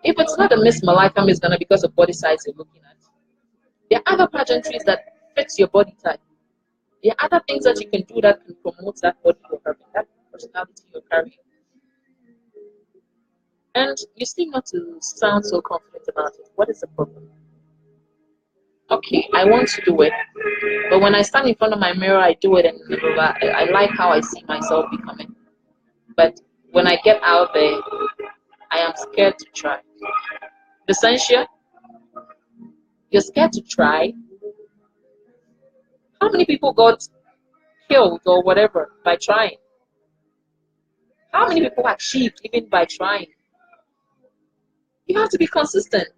If it's not a Miss Malika, Miss Ghana because of body size you're looking at, there are other pageantries that fits your body type. There are other things that you can do that can promote that body you're having, that personality you're carrying. And you seem not to sound so confident about it. What is the problem? Okay, I want to do it, but when I stand in front of my mirror, I do it, and I like how I see myself becoming. But when I get out there, I am scared to try. Essentia, you're scared to try. How many people got killed or whatever by trying? How many people achieved even by trying? You have to be consistent.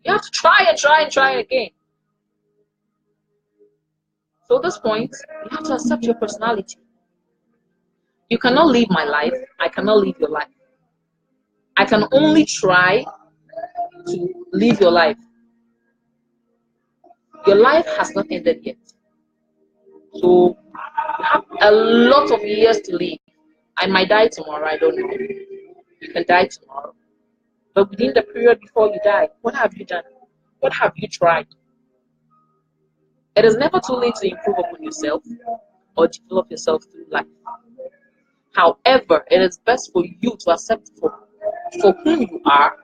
You have to try and try and try again. So at this point, you have to accept your personality. You cannot live my life. I cannot live your life. I can only try to live your life. Your life has not ended yet. So you have a lot of years to live. I might die tomorrow, I don't know. You can die tomorrow. But within the period before you die, what have you done? What have you tried? It is never too late to improve upon yourself or develop yourself through life. However, it is best for you to accept for whom you are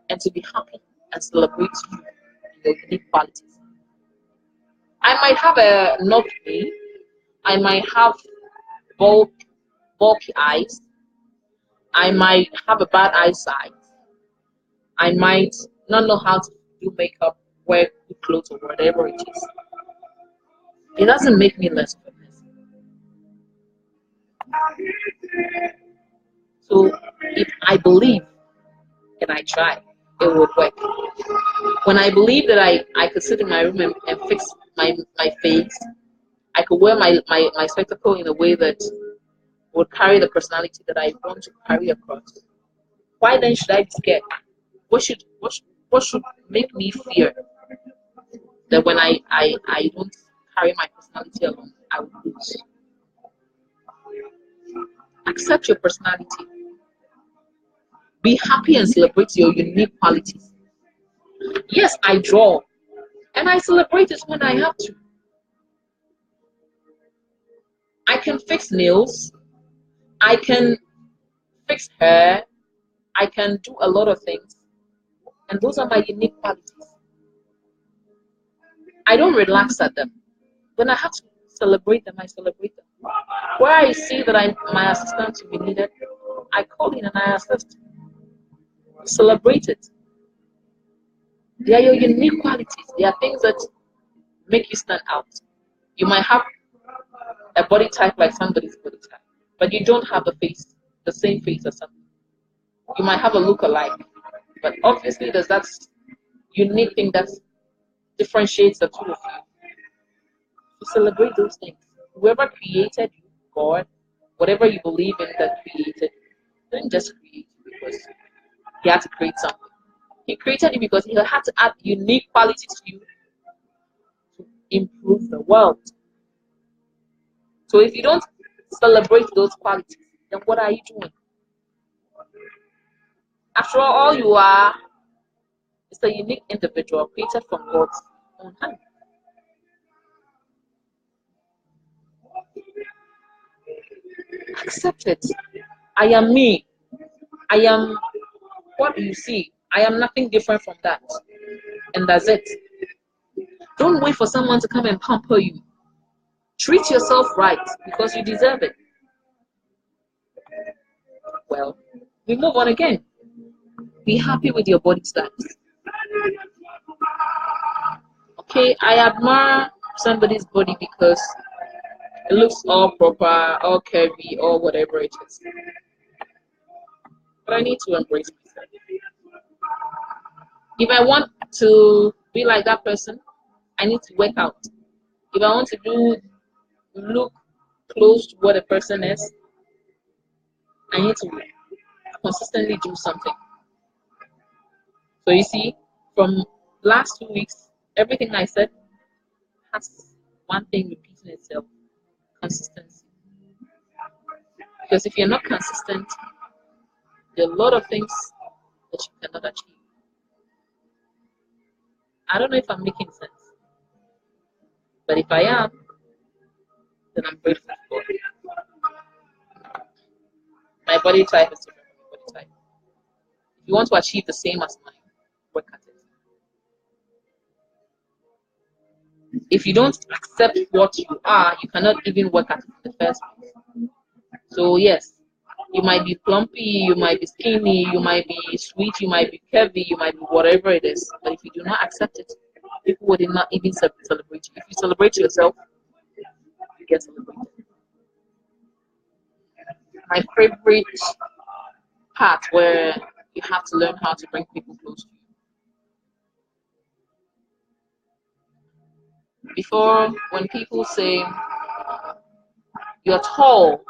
and to be happy and celebrate you and your unique qualities. I might have a not me. I might have bulky eyes. I might have a bad eyesight. I might not know how to do makeup, wear good clothes, or whatever it is. It doesn't make me less of a person. So if I believe and I try, it would work. When I believe that I could sit in my room and fix my face, I could wear my spectacle in a way that would carry the personality that I want to carry across. Why then should I be scared? What should make me fear that when I don't carry my personality along, I will lose? Accept your personality. Be happy and celebrate your unique qualities. Yes, I draw, and I celebrate it when I have to. I can fix nails. I can fix hair. I can do a lot of things, and those are my unique qualities. I don't relax at them. When I have to celebrate them, I celebrate them. Where I see that my assistance will be needed, I call in and I assist. Celebrate it. They are your unique qualities. They are things that make you stand out. You might have a body type like somebody's body type, but you don't have the same face as somebody. You might have a look alike, but obviously there's that unique thing that differentiates the two of you. To celebrate those things. Whoever created you, God, whatever you believe in that created, didn't just create you because he had to create something. He created you because he had to add unique qualities to you to improve the world. So if you don't celebrate those qualities, then what are you doing? After all you are is a unique individual created from God's own hand. Accept it. I am me. I am what you see. I am nothing different from that. And that's it. Don't wait for someone to come and pamper you. Treat yourself right because you deserve it. Well, we move on again. Be happy with your body type. Okay, I admire somebody's body because it looks all proper, all curvy, or whatever it is. But I need to embrace myself. If I want to be like that person, I need to work out. If I want to look close to what a person is, I need to consistently do something. So you see, from last 2 weeks, everything I said has one thing repeating itself: consistency. Because if you're not consistent, there are a lot of things that you cannot achieve. I don't know if I'm making sense, but if I am, then I'm grateful for it. My body type is different from your body type. If you want to achieve the same as mine, work at it. If you don't accept what you are, you cannot even work at it in the first place. So yes, you might be plumpy, you might be skinny, you might be sweet, you might be curvy, you might be whatever it is. But if you do not accept it, people would not even celebrate you. If you celebrate yourself, you get celebrated. My favorite part where you have to learn how to bring people close to you. Before, when people say, you're tall,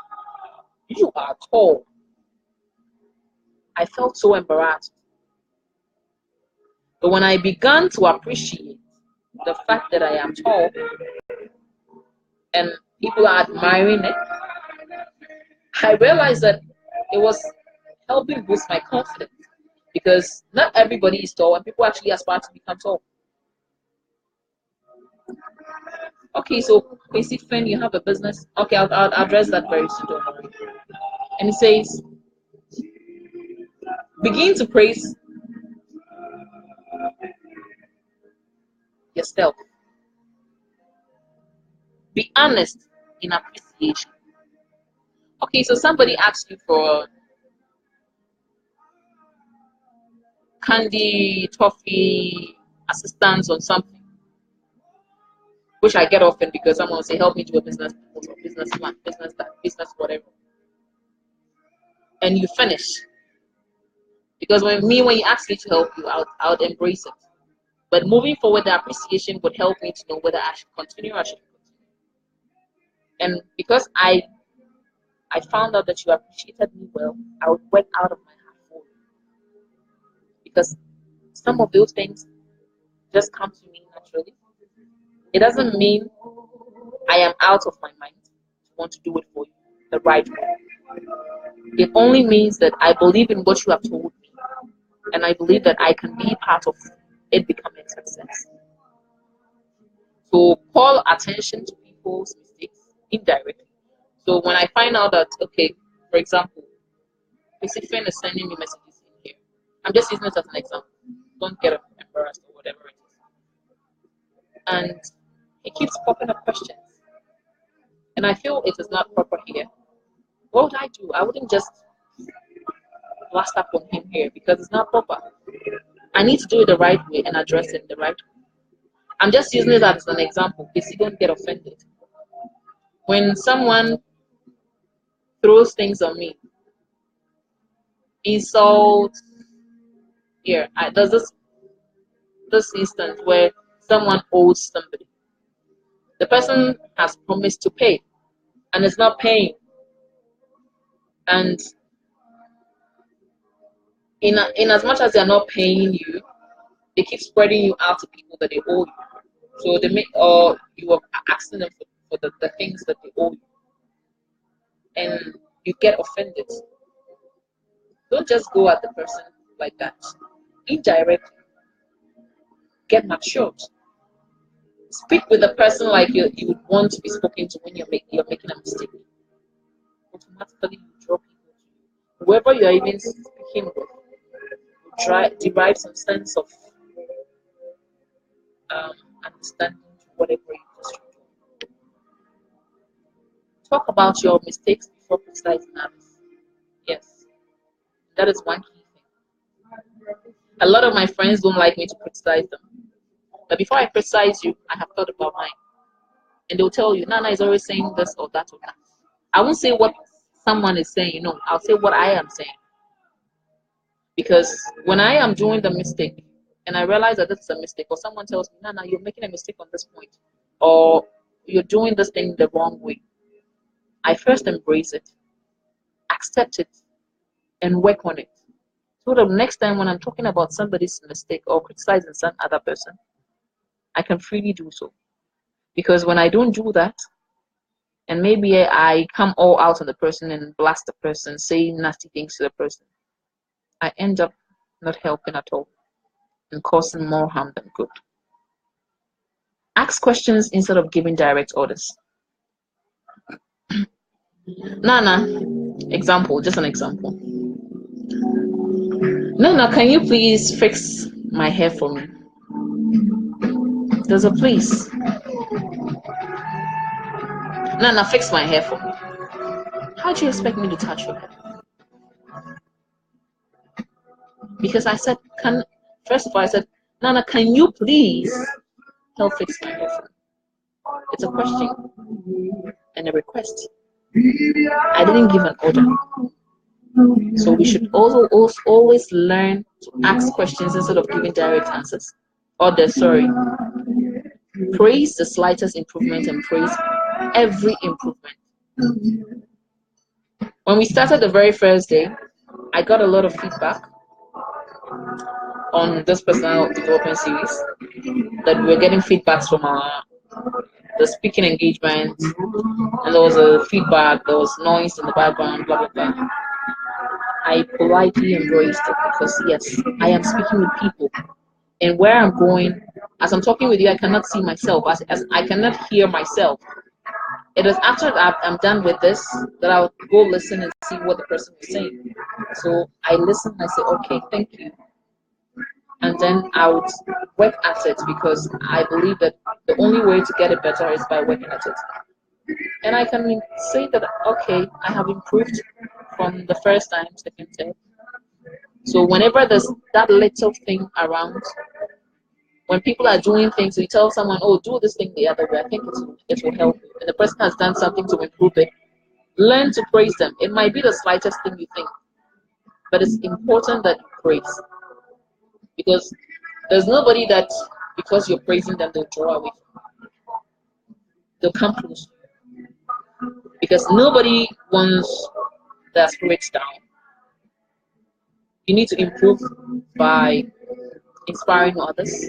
you are tall, I felt so embarrassed. But when I began to appreciate the fact that I am tall and people are admiring it, I realized that it was helping boost my confidence because not everybody is tall and people actually aspire to become tall. Okay, so basic friend, you have a business. Okay, I'll address that very soon. Don't worry. And he says, begin to praise yourself. Be honest in appreciation. Okay, so somebody asks you for candy, toffee, assistance on something, which I get often because someone will say, help me do a business proposal, business plan, business that, business whatever. And you finish. Because when you ask me to help you, I would embrace it. But moving forward, the appreciation would help me to know whether I should continue or I shouldn't continue. And because I found out that you appreciated me well, I would work out of my heart for you. Because some of those things just come to me naturally. It doesn't mean I am out of my mind to want to do it for you the right way. It only means that I believe in what you have told me, and I believe that I can be part of it becoming success. So call attention to people's mistakes indirectly. So when I find out that, okay, for example, basic friend is sending me messages in here. I'm just using it as an example. Don't get embarrassed or whatever it is. And he keeps popping up questions. And I feel it is not proper here. What would I do? I wouldn't just blast up on him here because it's not proper. I need to do it the right way and address it the right way. I'm just using it as an example because you don't get offended. When someone throws things on me, insults, there's this instance where someone owes somebody. The person has promised to pay and is not paying. And in as much as they're not paying you, they keep spreading you out to people that they owe you. So they make, or you are asking them for the things that they owe you. And you get offended. Don't just go at the person like that. Indirectly, get matured. Speak with the person like you would want to be spoken to when you're making a mistake. Automatically, you draw people to you. Whoever you're even speaking with, derive some sense of understanding to whatever you just do. Talk about your mistakes before criticizing others. Yes, that is one key thing. A lot of my friends don't like me to criticize them. But before I criticize you, I have thought about mine. And they'll tell you, Nana is always saying this or that or that. I won't say what someone is saying, no, I'll say what I am saying. Because when I am doing the mistake and I realize that this is a mistake, or someone tells me, Nana, you're making a mistake on this point, or you're doing this thing the wrong way, I first embrace it, accept it, and work on it. So the next time when I'm talking about somebody's mistake or criticizing some other person, I can freely do so. Because when I don't do that, and maybe I come all out on the person and blast the person, say nasty things to the person, I end up not helping at all and causing more harm than good. Ask questions instead of giving direct orders. Nana, example, just an example. Nana, can you please fix my hair for me? There's a please. Nana, fix my hair for me. How do you expect me to touch your hair? Because I said, first of all, I said, Nana, can you please help fix my hair for me? It's a question and a request. I didn't give an order. So we should also always learn to ask questions instead of giving direct answers. Praise the slightest improvement and praise every improvement. When we started the very first day, I got a lot of feedback on this personal development series. that we were getting feedbacks from the speaking engagement, and there was a feedback, there was noise in the background, blah blah blah. I politely embraced it because yes, I am speaking with people, and where I'm going, as I'm talking with you, I cannot see myself, as I cannot hear myself. It is after that I'm done with this that I'll go listen and see what the person is saying. So I listen and I say, okay, thank you. And then I would work at it because I believe that the only way to get it better is by working at it. And I can say that, okay, I have improved from the first time, second time. So whenever there's that little thing around, when people are doing things, you tell someone, oh, do this thing the other way, I think it will help you. And the person has done something to improve it. Learn to praise them. It might be the slightest thing you think, but it's important that you praise. Because there's nobody that, because you're praising them, they'll draw away. They'll come close. Because nobody wants their spirits down. You need to improve by inspiring others,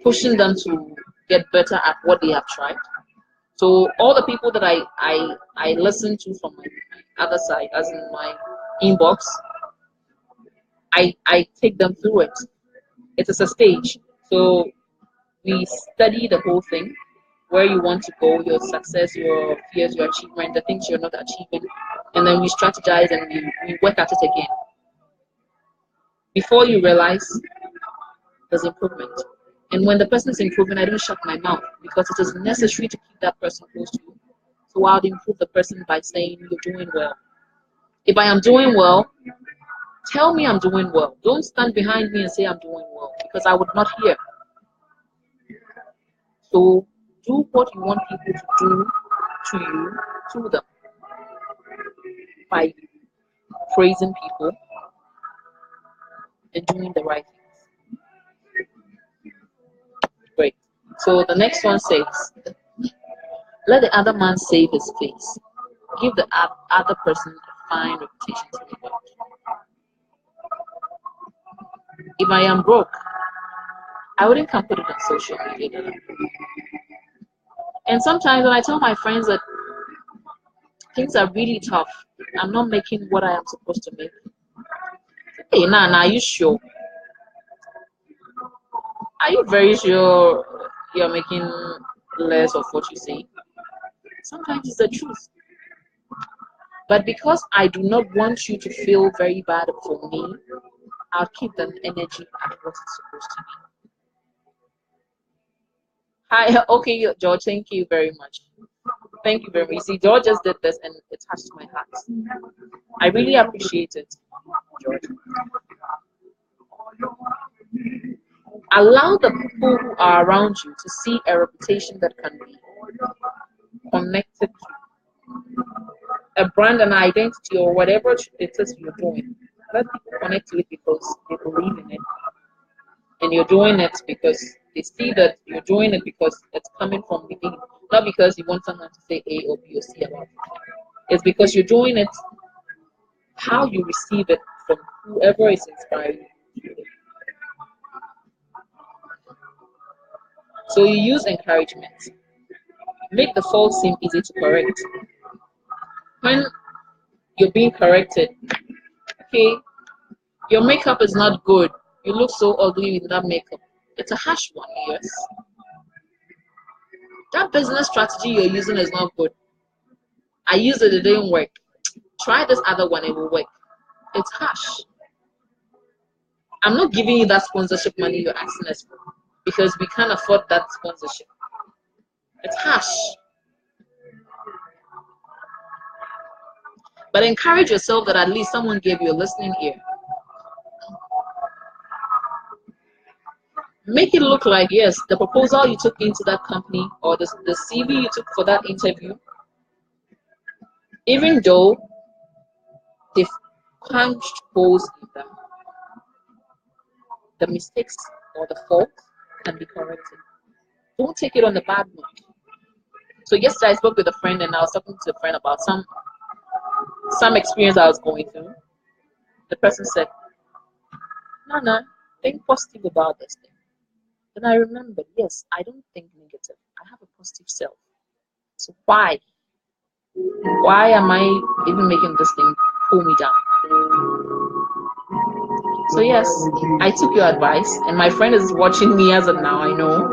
pushing them to get better at what they have tried. So all the people that I listen to from my other side, as in my inbox, I take them through it. It is a stage. So we study the whole thing, where you want to go, your success, your fears, your achievement, the things you're not achieving, and then we strategize and we work at it again. Before you realize, there's improvement. And when the person is improving, I don't shut my mouth because it is necessary to keep that person close to you. So I'll improve the person by saying, you're doing well. If I am doing well, tell me I'm doing well. Don't stand behind me and say I'm doing well because I would not hear. So do what you want people to do to you, to them, by praising people and doing the right things. Great. So the next one says, let the other man save his face. Give the other person a fine reputation to live out. If I am broke, I wouldn't come put it on social media that I'm broke. And sometimes when I tell my friends that things are really tough, I'm not making what I am supposed to make. Hey, Nana, are you sure? Are you very sure you're making less of what you say? Sometimes it's the truth. But because I do not want you to feel very bad for me, I'll keep the energy at what it's supposed to be. Hi, okay, George, thank you very much. Thank you very much. See, George just did this and it touched my heart. I really appreciate it, George. Allow the people who are around you to see a reputation that can be connected to a brand, an identity, or whatever it is you're doing. Let people connect to it because they believe in it. And you're doing it because they see that you're doing it because it's coming from within, not because you want someone to say A or B or C about it. It's because you're doing it how you receive it from whoever is inspiring you. So you use encouragement. Make the fault seem easy to correct. When you're being corrected, okay, your makeup is not good. You look so ugly with that makeup. It's a harsh one, yes. That business strategy you're using is not good. I used it, it didn't work. Try this other one, it will work. It's harsh. I'm not giving you that sponsorship money you're asking us for because we can't afford that sponsorship. It's harsh. But encourage yourself that at least someone gave you a listening ear. Make it look like, yes, the proposal you took into that company or the CV you took for that interview, even though they've punched holes in them, the mistakes or the fault can be corrected. Don't take it on the bad note. So yesterday I spoke with a friend and I was talking to a friend about some experience I was going through. The person said, Nana, think positive about this thing. Then I remembered, yes, I don't think negative. I have a positive self. So why? Why am I even making this thing pull me down? So yes, I took your advice, and my friend is watching me as of now, I know.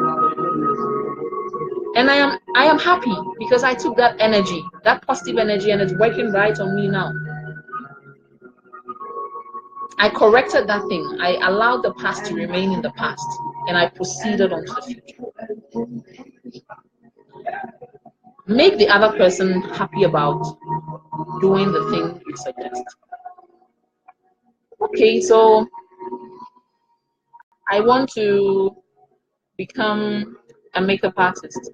And I am happy because I took that energy, that positive energy, and it's working right on me now. I corrected that thing. I allowed the past to remain in the past, and I proceeded on to the future. Make the other person happy about doing the thing you suggest. Okay, so I want to become a makeup artist.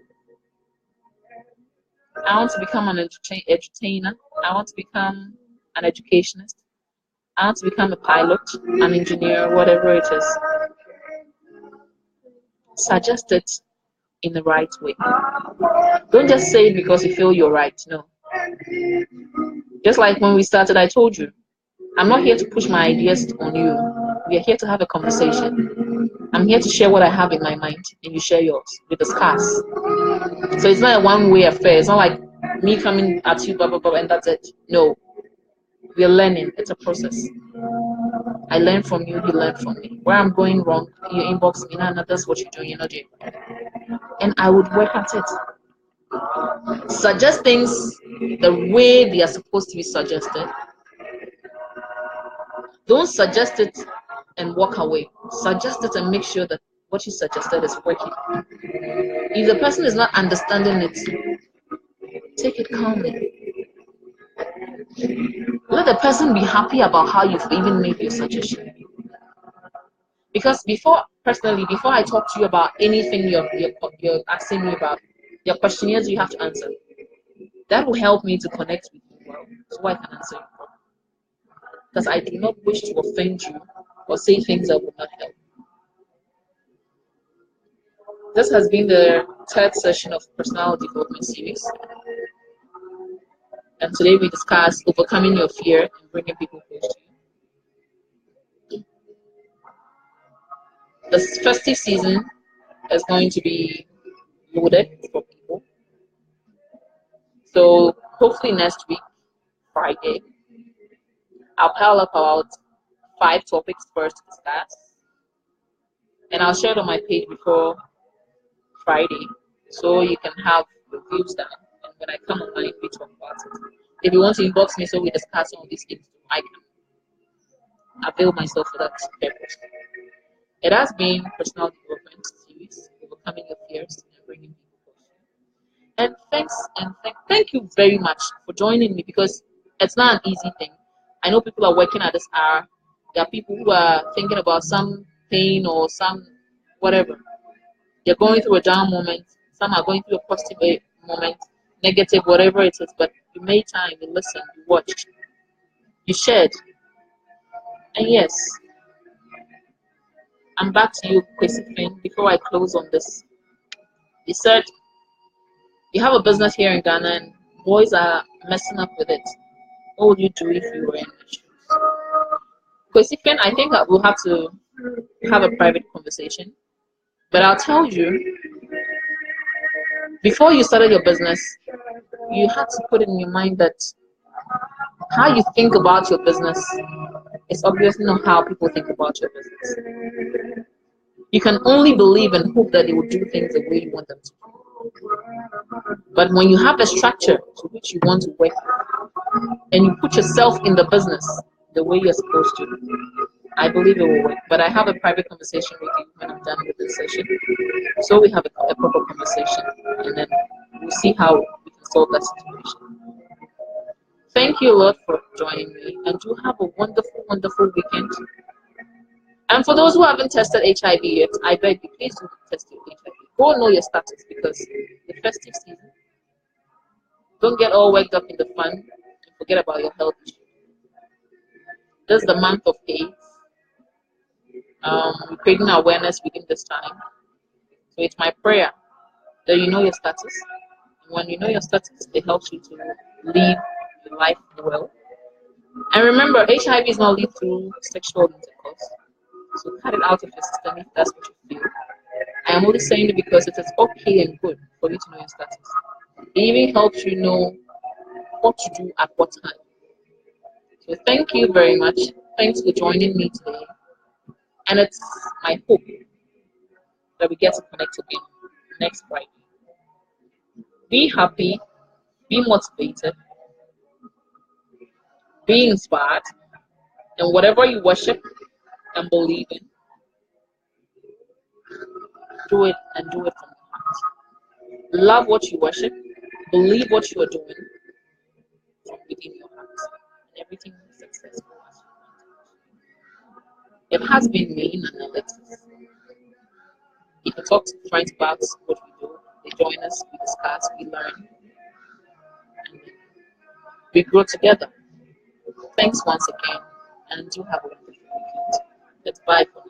I want to become an entertainer. I want to become an educationist. I want to become a pilot, an engineer, whatever it is. Suggest it in the right way. Don't just say it because you feel you're right. No. Just like when we started, I told you, I'm not here to push my ideas on you. We are here to have a conversation. I'm here to share what I have in my mind, and you share yours. We discuss. So it's not a one-way affair. It's not like me coming at you, blah, blah, blah, and that's it. No. We're learning. It's a process. I learn from you, you learn from me. Where I'm going wrong, you inbox me, no, that's what you're doing, you're not doing. And I would work at it. Suggest things the way they are supposed to be suggested. Don't suggest it and walk away. Suggest it and make sure that what you suggested is working. If the person is not understanding it, take it calmly. Let the person be happy about how you've even made your suggestion. Because before I talk to you about anything you're asking me about, your questionnaires you have to answer. That will help me to connect with you well, so I can answer you. Because I do not wish to offend you or say things that will not help. This has been the third session of Personality Development Series. And today we discuss overcoming your fear and bringing people close to you. The festive season is going to be loaded for people. So hopefully next week, Friday, I'll pile up about 5 topics for us to discuss. And I'll share it on my page before Friday, so you can have your views down. And when I come online, we talk about it. If you want to inbox me so we discuss all these things, I can avail myself for that purpose. It has been Personal Development Series, Overcoming Your Fears and Bringing People Close. And thank you very much for joining me, because it's not an easy thing. I know people are working at this hour. There are people who are thinking about some pain or some whatever. They're going through a down moment. Some are going through a positive moment, negative, whatever it is. But you made time, you listened, you watched, you shared. And yes, I'm back to you, Kwesifin. Before I close on this, you said you have a business here in Ghana and boys are messing up with it. What would you do if you were in the shoes? Kwesifin, I think that we'll have to have a private conversation. But I'll tell you, before you started your business, you had to put in your mind that how you think about your business is obviously not how people think about your business. You can only believe and hope that they will do things the way you want them to. But when you have a structure to which you want to work and you put yourself in the business the way you're supposed to, I believe it will work. But I have a private conversation with you when I'm done with this session. So we have a proper conversation, and then we'll see how we can solve that situation. Thank you a lot for joining me, and do have a wonderful, wonderful weekend. And for those who haven't tested HIV yet, I beg you, please do test your HIV. Go know your status, because the festive season. Don't get all worked up in the fun and forget about your health issue. This is the month of AIDS. We're creating awareness within this time. So it's my prayer that you know your status. And when you know your status, it helps you to live your life well. And remember, HIV is not lived through sexual intercourse. So cut it out of your system if that's what you feel. I am only saying it because it is okay and good for you to know your status. It even helps you know what to do at what time. So thank you very much. Thanks for joining me today. And it's my hope that we get to connect again next Friday. Be happy, be motivated, be inspired, and whatever you worship and believe in, do it and do it from the heart. Love what you worship, believe what you are doing from within your heart, and everything will be successful as you want. It has been me, Analytics. If you talk to friends about what we do, they join us, we discuss, we learn, and we grow together. Thanks once again, and do have a wonderful weekend. Goodbye for now.